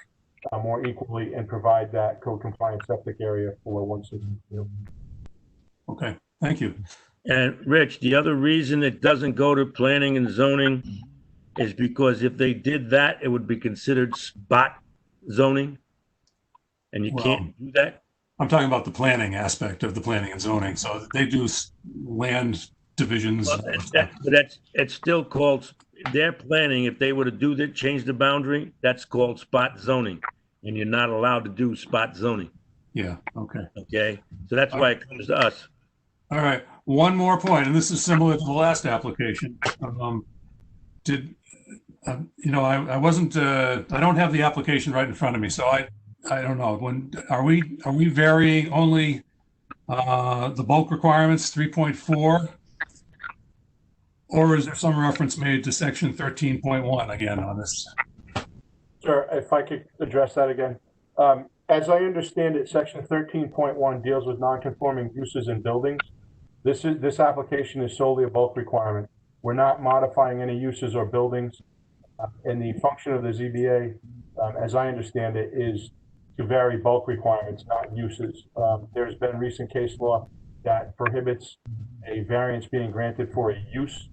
Speaker 8: more equally and provide that code compliant septic area for 162.
Speaker 6: Okay, thank you.
Speaker 1: And Rich, the other reason it doesn't go to planning and zoning is because if they did that, it would be considered spot zoning. And you can't do that.
Speaker 6: I'm talking about the planning aspect of the planning and zoning. So they do land divisions.
Speaker 1: Well, it's still called, their planning, if they were to do that, change the boundary, that's called spot zoning. And you're not allowed to do spot zoning,
Speaker 6: Yeah, okay.
Speaker 1: okay? So that's why it comes to us.
Speaker 6: All right, one more point, and this is similar to the last application. I wasn't, I don't have the application right in front of me, so I don't know. Are we varying only the bulk requirements, 3.4? Or is there some reference made to section 13.1 again on this?
Speaker 8: Sir, if I could address that again. As I understand it, section 13.1 deals with non-conforming uses in buildings. This application is solely a bulk requirement. We're not modifying any uses or buildings. And the function of the ZBA, as I understand it, is to vary bulk requirements, not uses. There's been recent case law that prohibits a variance being granted for a use.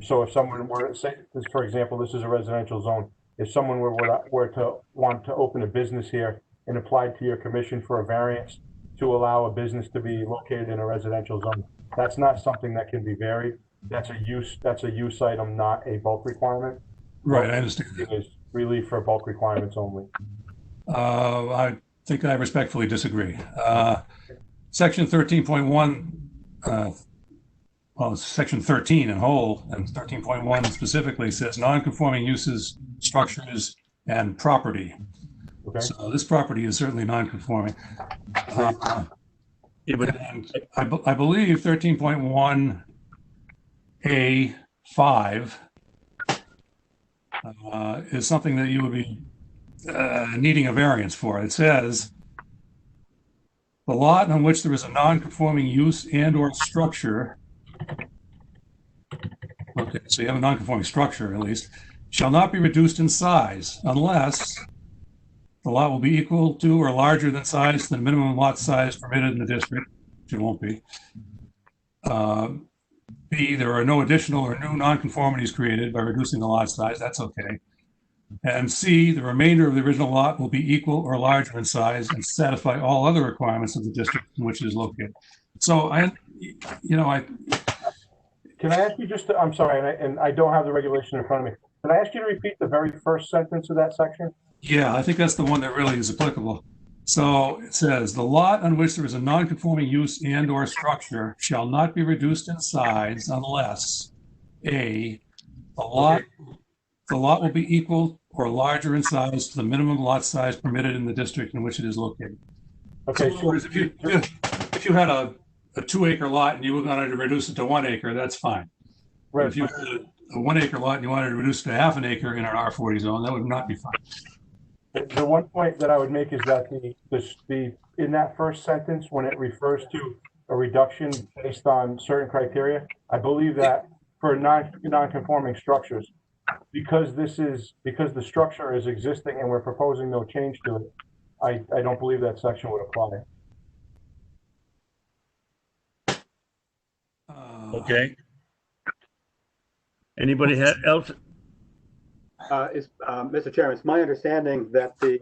Speaker 8: So if someone were, say, for example, this is a residential zone. If someone were to want to open a business here and applied to your commission for a variance to allow a business to be located in a residential zone, that's not something that can be varied. That's a use item, not a bulk requirement.
Speaker 6: Right, I understand.
Speaker 8: It is relief for bulk requirements only.
Speaker 6: I think I respectfully disagree. Section 13.1, well, it's section 13 in whole, and 13.1 specifically says non-conforming uses, structures, and property.
Speaker 8: Okay.
Speaker 6: So this property is certainly non-conforming.
Speaker 1: Yeah, but
Speaker 6: And I believe 13.1A5 is something that you would be needing a variance for. It says, the lot on which there is a non-conforming use and or structure, okay, so you have a non-conforming structure at least, shall not be reduced in size unless the lot will be equal to or larger than size than minimum lot size permitted in the district, which it won't be. B, there are no additional or new nonconformities created by reducing the lot size. That's okay. And C, the remainder of the original lot will be equal or larger in size and satisfy all other requirements of the district in which it is located. So can I
Speaker 8: ask you just to, I'm sorry, and I don't have the regulation in front of me. Can I ask you to repeat the very first sentence of that section?
Speaker 6: Yeah, I think that's the one that really is applicable. So it says, the lot on which there is a non-conforming use and or structure shall not be reduced in size unless A, the lot will be equal or larger in size to the minimum lot size permitted in the district in which it is located.
Speaker 8: Okay,
Speaker 6: So if you had a 2-acre lot and you wanted to reduce it to 1 acre, that's fine.
Speaker 8: right.
Speaker 6: If you had a 1 acre lot and you wanted to reduce it to half an acre in an R40 zone, that would not be fine.
Speaker 8: The one point that I would make is that in that first sentence, when it refers to a reduction based on certain criteria, I believe that for non-conforming structures, because the structure is existing and we're proposing no change to it, I don't believe that section would apply.
Speaker 1: okay. Anybody else?
Speaker 4: Mr. Chairman, it's my understanding that the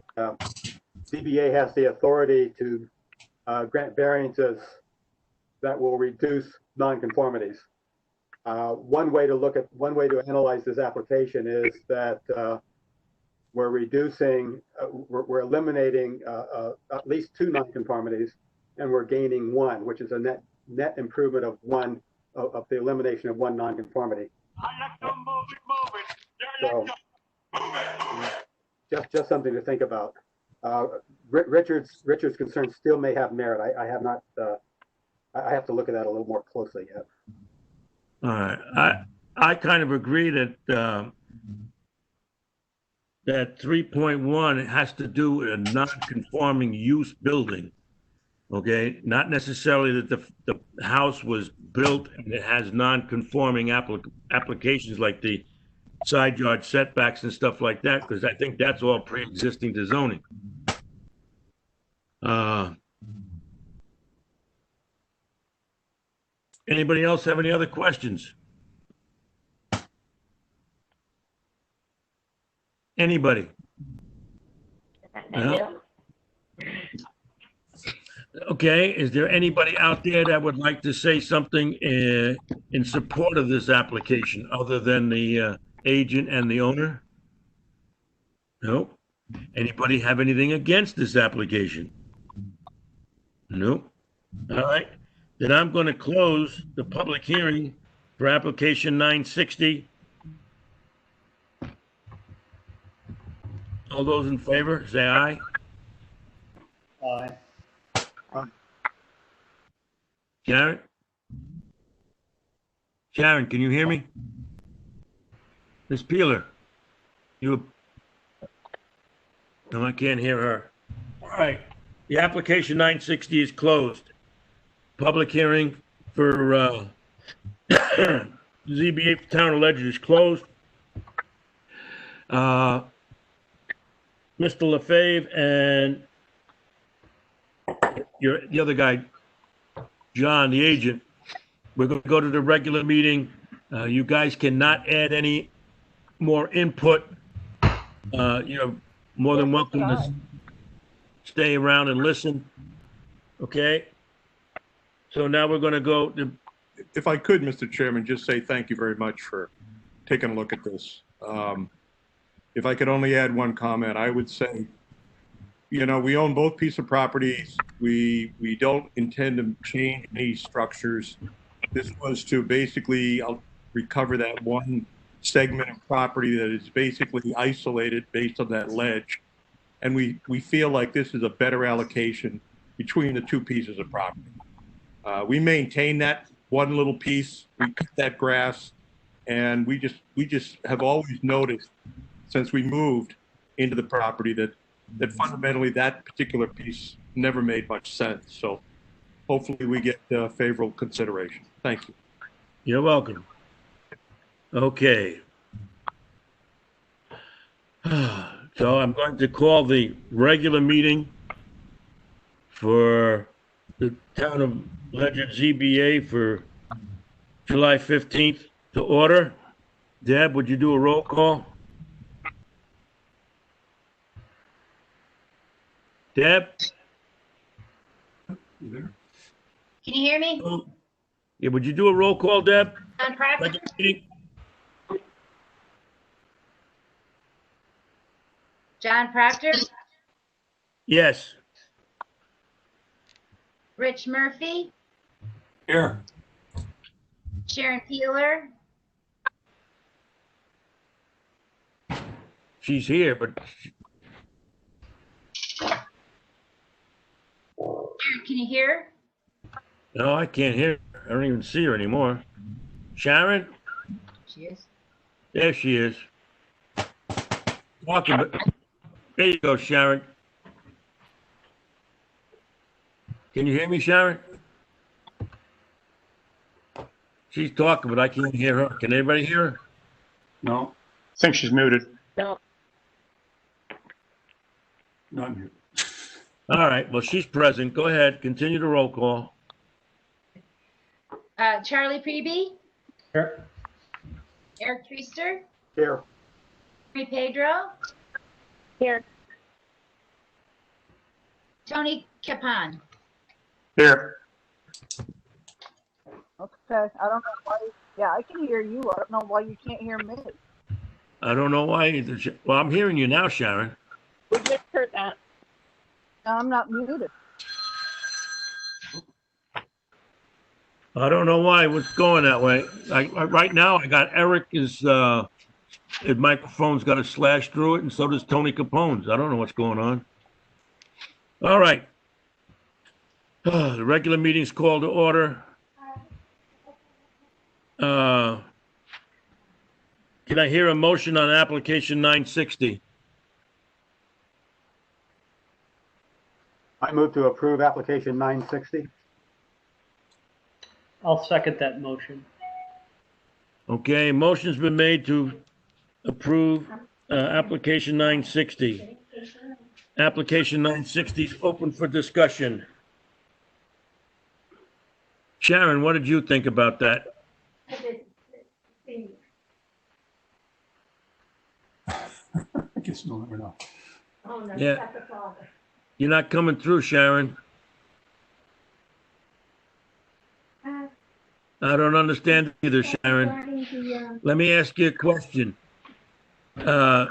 Speaker 4: ZBA has the authority to grant variances that will reduce nonconformities. One way to analyze this application is that we're eliminating at least 2 nonconformities, and we're gaining 1, which is a net improvement of the elimination of 1 nonconformity. So, just something to think about. Richard's concerns still may have merit. I have not. I have to look at that a little more closely yet.
Speaker 1: All right. I kind of agree that that 3.1 has to do with a non-conforming use building. Okay, not necessarily that the house was built and it has non-conforming applications like the side yard setbacks and stuff like that, because I think that's all pre-existing to zoning. Anybody else have any other questions? Anybody? No? Okay, is there anybody out there that would like to say something in support of this application other than the agent and the owner? No. Anybody have anything against this application? No. All right. Then I'm going to close the public hearing for application 960. All those in favor, say aye.
Speaker 4: Aye.
Speaker 1: Sharon? Sharon, can you hear me? Ms. Peeler? You? No, I can't hear her. All right. The application 960 is closed. Public hearing for ZBA Town of Ledger is closed. Mr. LaFave and the other guy, John, the agent, we're going to go to the regular meeting. You guys cannot add any more input. You're more than welcome to stay around and listen. Okay? So now we're going to go to...
Speaker 9: If I could, Mr. Chairman, just say thank you very much for taking a look at this. If I could only add one comment, I would say, we own both pieces of properties. We don't intend to change any structures. This was to basically recover that one segment of property that is basically isolated based on that ledge. And we feel like this is a better allocation between the two pieces of property. We maintain that one little piece, we cut that grass, and we just have always noticed since we moved into the property that fundamentally that particular piece never made much sense. So hopefully we get favorable consideration. Thank you.
Speaker 1: You're welcome. Okay. So I'm going to call the regular meeting for the Town of Ledger ZBA for July 15th to order. Deb, would you do a roll call? Deb?
Speaker 6: You there?
Speaker 2: Can you hear me?
Speaker 1: Yeah, would you do a roll call, Deb?
Speaker 2: John Proctor,
Speaker 1: Regular meeting?
Speaker 2: John Proctor,
Speaker 1: Yes.
Speaker 2: Rich Murphy,
Speaker 6: Here.
Speaker 2: Sharon Peeler,
Speaker 1: She's here, but
Speaker 2: Sharon, can you hear?
Speaker 1: no, I can't hear her. I don't even see her anymore. Sharon?
Speaker 2: She is.
Speaker 1: There she is. Talking, but there you go, Sharon. Can you hear me, Sharon? She's talking, but I can't hear her. Can anybody hear her?
Speaker 6: No,
Speaker 3: I think she's muted.
Speaker 6: not here.
Speaker 1: All right, well, she's present. Go ahead, continue the roll call.
Speaker 2: Charlie Preby,
Speaker 8: Here.
Speaker 2: Eric Treaster,
Speaker 4: Here.
Speaker 2: Marie Pedro,
Speaker 3: Here.
Speaker 2: Tony Capan.
Speaker 3: Here.
Speaker 10: Okay, I don't know why. Yeah, I can hear you. I don't know why you can't hear me.
Speaker 1: I don't know why either. Well, I'm hearing you now, Sharon.
Speaker 3: We just heard that.
Speaker 10: I'm not muted.
Speaker 1: I don't know why it's going that way. Right now, I got Eric his microphone's got a slash through it, and so does Tony Capone's. I don't know what's going on. All right. The regular meeting's called to order. Can I hear a motion on application 960?
Speaker 4: I move to approve application 960.
Speaker 11: I'll second that motion.
Speaker 1: Okay, motion's been made to approve application 960. Application 960 is open for discussion. Sharon, what did you think about that?
Speaker 6: I guess you'll never know.
Speaker 1: Yeah. You're not coming through, Sharon. I don't understand either, Sharon.
Speaker 7: Regarding the,
Speaker 1: Let me ask you a question. Do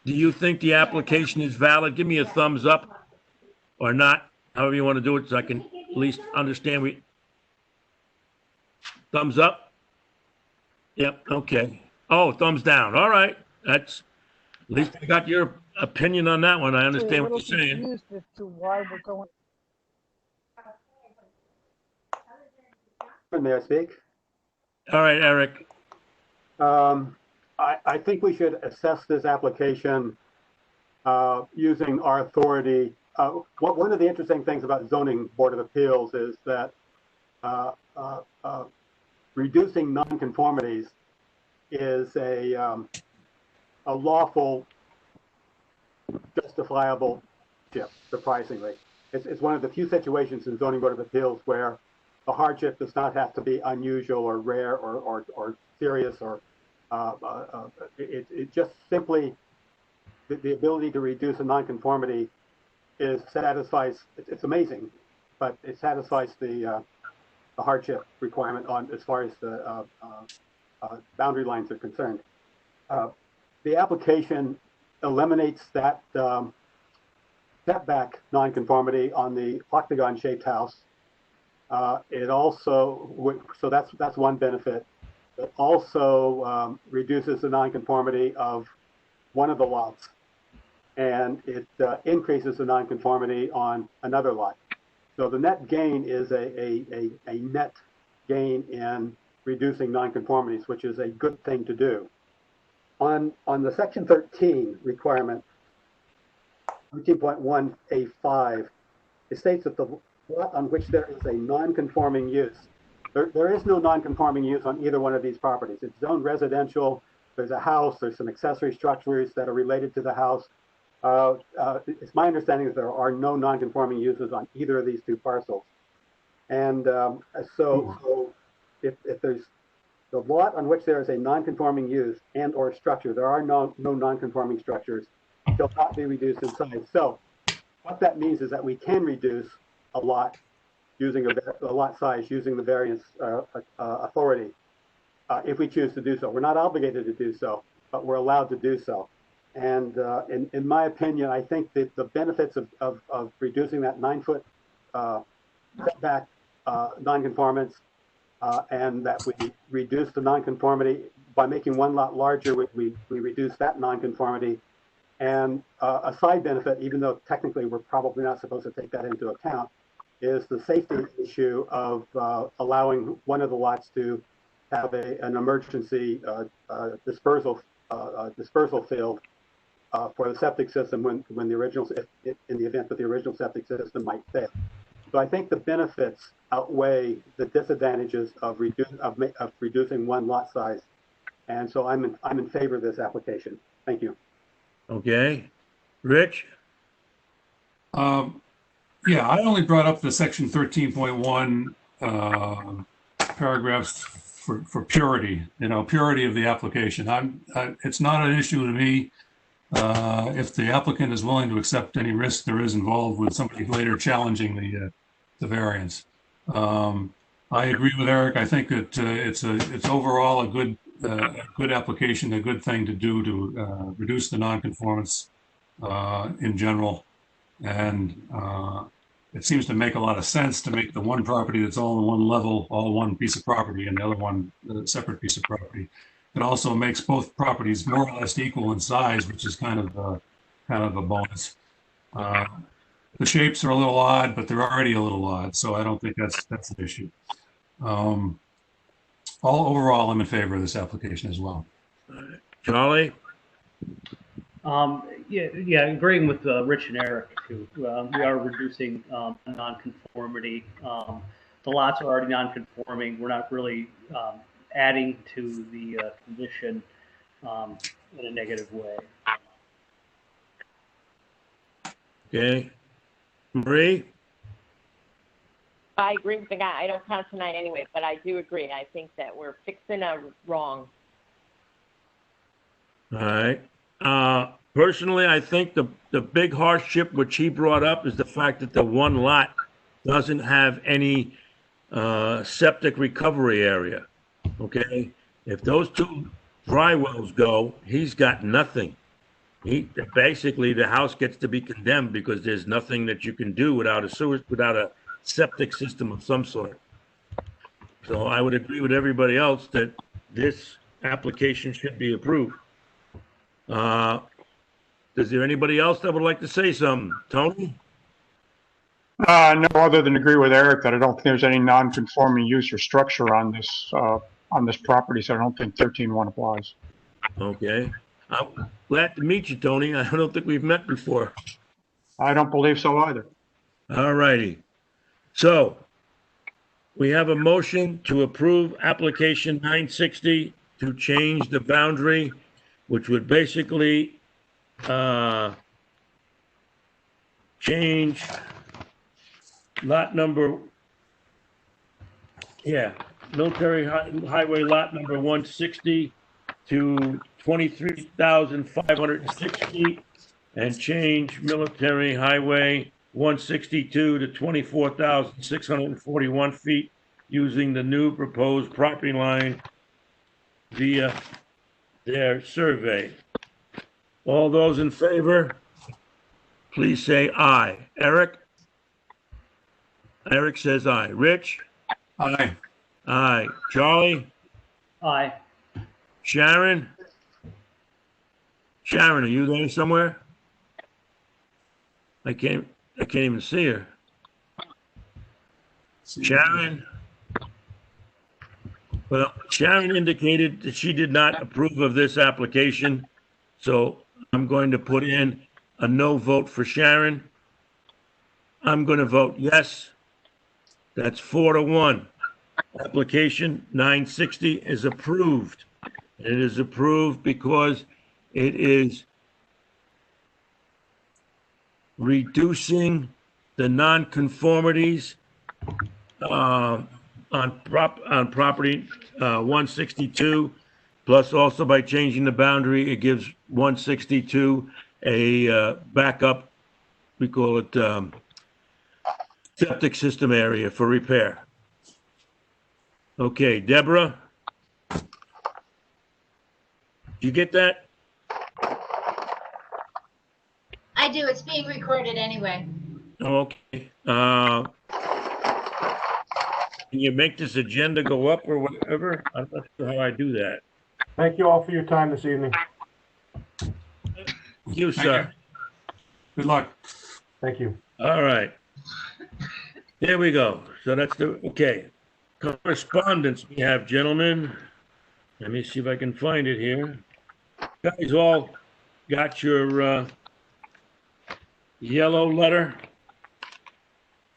Speaker 1: you think the application is valid? Give me a thumbs up or not, however you want to do it, so I can at least understand. Thumbs up? Yep, okay. Oh, thumbs down. All right. That's, at least I got your opinion on that one. I understand what you're saying.
Speaker 10: Confused as to why we're going.
Speaker 4: May I speak?
Speaker 1: All right, Eric.
Speaker 4: I think we should assess this application using our authority. One of the interesting things about zoning board of appeals is that reducing nonconformities is a lawful, justifiable hardship, surprisingly. It's one of the few situations in zoning board of appeals where the hardship does not have to be unusual or rare or serious or it just simply the ability to reduce a nonconformity satisfies. It's amazing, but it satisfies the hardship requirement on as far as the boundary lines are concerned. The application eliminates that setback nonconformity on the octagon-shaped house. It also, so that's one benefit. It also reduces the nonconformity of one of the lots, and it increases the nonconformity on another lot. So the net gain is a net gain in reducing nonconformities, which is a good thing to do. On the Section 13 requirement, 13.1A5, it states that the lot on which there is a non-conforming use. There is no non-conforming use on either one of these properties. It's zoned residential. There's a house. There's some accessory structures that are related to the house. It's my understanding that there are no non-conforming uses on either of these two parcels. And so if there's the lot on which there is a non-conforming use and or structure, there are no non-conforming structures, shall not be reduced in size. So what that means is that we can reduce a lot using a lot size using the variance authority if we choose to do so. We're not obligated to do so, but we're allowed to do so. And in my opinion, I think that the benefits of reducing that 9-foot setback nonconformance and that we reduce the nonconformity by making one lot larger, we reduce that nonconformity. And a side benefit, even though technically we're probably not supposed to take that into account, is the safety issue of allowing one of the lots to have an emergency dispersal field for the septic system when the original, in the event that the original septic system might fail. So I think the benefits outweigh the disadvantages of reducing one lot size, and so I'm in favor of this application. Thank you.
Speaker 1: Okay. Rich?
Speaker 6: Yeah, I only brought up the section 13.1 paragraphs for purity, purity of the application. It's not an issue to me if the applicant is willing to accept any risk there is involved with somebody later challenging the variance. I agree with Eric. I think that it's overall a good application, a good thing to do to reduce the nonconformance in general. And it seems to make a lot of sense to make the one property that's all in one level, all one piece of property, and the other one a separate piece of property. It also makes both properties more or less equal in size, which is kind of a bonus. The shapes are a little odd, but they're already a little odd, so I don't think that's an issue. Overall, I'm in favor of this application as well.
Speaker 1: Charlie?
Speaker 11: Yeah, agreeing with Rich and Eric too. We are reducing nonconformity. The lots are already nonconforming. We're not really adding to the condition in a negative way.
Speaker 1: Okay. Marie?
Speaker 3: I agree with the guy. I don't count tonight anyway, but I do agree. I think that we're fixing a wrong.
Speaker 1: All right. Personally, I think the big hardship which he brought up is the fact that the one lot doesn't have any septic recovery area, okay? If those two dry wells go, he's got nothing. Basically, the house gets to be condemned because there's nothing that you can do without a septic system of some sort. So I would agree with everybody else that this application should be approved. Is there anybody else that would like to say something? Tony?
Speaker 12: No, other than agree with Eric that I don't think there's any non-conforming use or structure on this property, so I don't think 13.1 applies.
Speaker 1: Okay. I'm glad to meet you, Tony. I don't think we've met before.
Speaker 12: I don't believe so either.
Speaker 1: All righty. So we have a motion to approve application 960 to change the boundary, which would basically change lot number, Military Highway lot number 160 to 23,506 feet, and change Military Highway 162 to 24,641 feet using the new proposed property line via their survey. All those in favor, please say aye. Eric? Eric says aye. Rich?
Speaker 6: Aye.
Speaker 1: Aye. Charlie?
Speaker 11: Aye.
Speaker 1: Sharon? Sharon, are you there somewhere? I can't even see her. Sharon? Well, Sharon indicated that she did not approve of this application, so I'm going to put in a no vote for Sharon. I'm going to vote yes. That's 4-1. Application 960 is approved. It is approved because it is reducing the nonconformities on property 162, plus also by changing the boundary, it gives 162 a backup, we call it septic system area for repair. Okay, Deborah? You get that?
Speaker 2: I do. It's being recorded anyway.
Speaker 1: Okay. Can you make this agenda go up or whatever? I'm not sure how I do that.
Speaker 8: Thank you all for your time this evening.
Speaker 1: You, sir.
Speaker 6: Good luck.
Speaker 8: Thank you.
Speaker 1: All right. There we go. So that's okay. Correspondence we have, gentlemen. Let me see if I can find it here. Guys all got your yellow letter?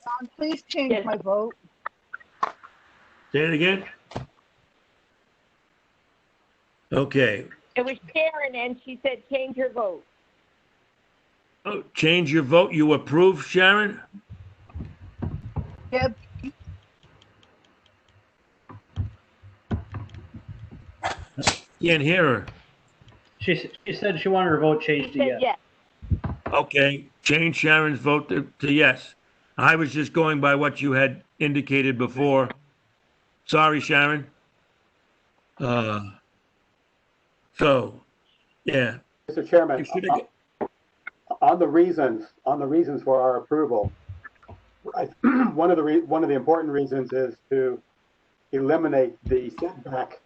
Speaker 10: John, please change my vote.
Speaker 1: Say it again? Okay.
Speaker 3: It was Sharon, and she said, change your vote.
Speaker 1: Oh, change your vote. You approve, Sharon?
Speaker 10: Deb,
Speaker 1: Can't hear her.
Speaker 11: She said she wanted her vote changed to
Speaker 3: Said
Speaker 11: yes.
Speaker 3: yes.
Speaker 1: Okay, change Sharon's vote to yes. I was just going by what you had indicated before. Sorry, Sharon. So, yeah.
Speaker 4: Mr. Chairman,
Speaker 1: You should have-
Speaker 4: on the reasons for our approval, one of the important reasons is to eliminate the setback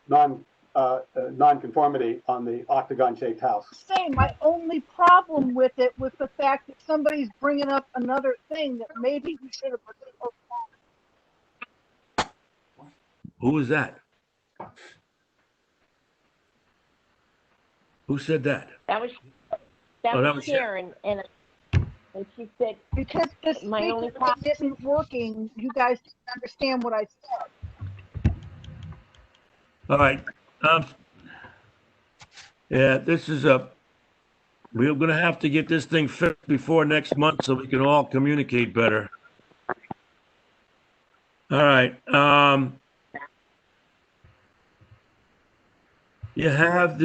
Speaker 4: non-conformity on the octagon-shaped house.
Speaker 10: saying my only problem with it was the fact that somebody's bringing up another thing that maybe we should have.
Speaker 1: Who was that? Who said that?
Speaker 3: That was Sharon, and she said,
Speaker 10: Because this
Speaker 3: My only
Speaker 10: thing isn't working, you guys didn't understand what I said.
Speaker 1: All right. Yeah, this is we're going to have to get this thing fixed before next month so we can all communicate better. All right. You have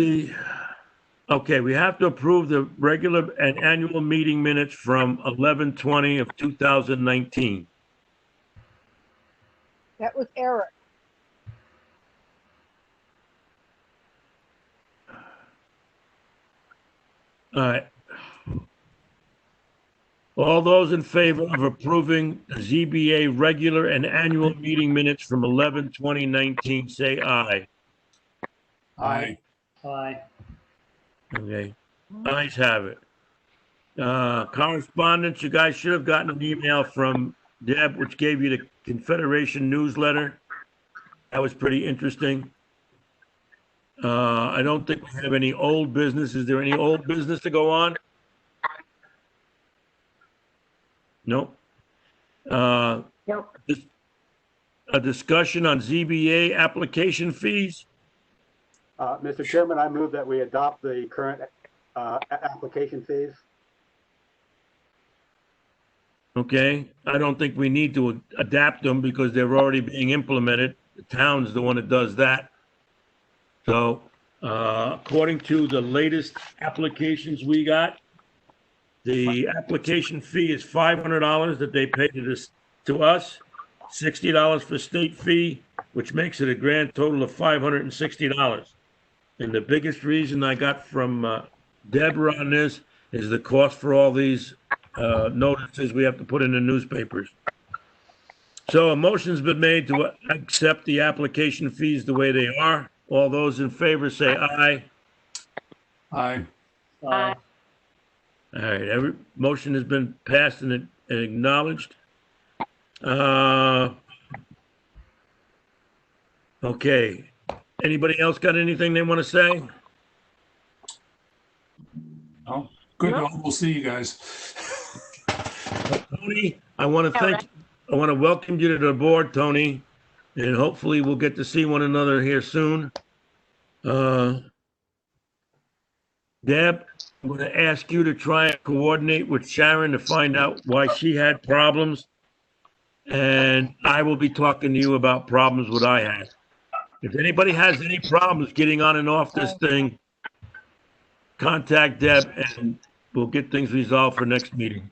Speaker 1: okay, we have to approve the regular and annual meeting minutes from 11/20 of 2019.
Speaker 10: That was Eric.
Speaker 1: All right. All those in favor of approving the ZBA regular and annual meeting minutes from 11/20/19, say aye.
Speaker 6: Aye.
Speaker 11: Aye.
Speaker 1: Okay. Ayes have it. Correspondence, you guys should have gotten an email from Deb, which gave you the Confederation newsletter. That was pretty interesting. I don't think we have any old business. Is there any old business to go on? Nope.
Speaker 3: Nope.
Speaker 1: A discussion on ZBA application fees?
Speaker 4: Mr. Chairman, I move that we adopt the current application fees.
Speaker 1: Okay, I don't think we need to adapt them because they're already being implemented. The town's the one that does that. So, according to the latest applications we got, the application fee is $500 that they pay to us, $60 for state fee, which makes it a grand total of $560. And the biggest reason I got from Deborah on this is the cost for all these notices we have to put in the newspapers. So a motion's been made to accept the application fees the way they are. All those in favor say aye.
Speaker 6: Aye.
Speaker 11: Aye.
Speaker 1: All right, every motion has been passed and acknowledged. Okay, anybody else got anything they want to say?
Speaker 6: No. Good. We'll see you guys.
Speaker 1: Tony, I want to welcome you to the board, Tony, and hopefully we'll get to see one another here soon. Deb, I'm going to ask you to try and coordinate with Sharon to find out why she had problems. And I will be talking to you about problems what I had. If anybody has any problems getting on and off this thing, contact Deb and we'll get things resolved for next meeting.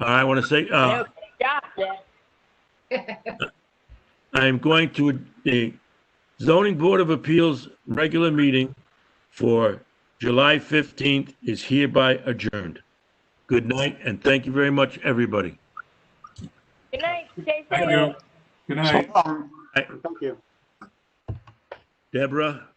Speaker 1: All right, I want to say, I'm going to the Zoning Board of Appeals regular meeting for July 15th is hereby adjourned. Good night, and thank you very much, everybody.
Speaker 3: Good night. Stay
Speaker 6: Thank
Speaker 3: safe.
Speaker 6: you. Good night.
Speaker 4: Thank you.
Speaker 1: Deborah?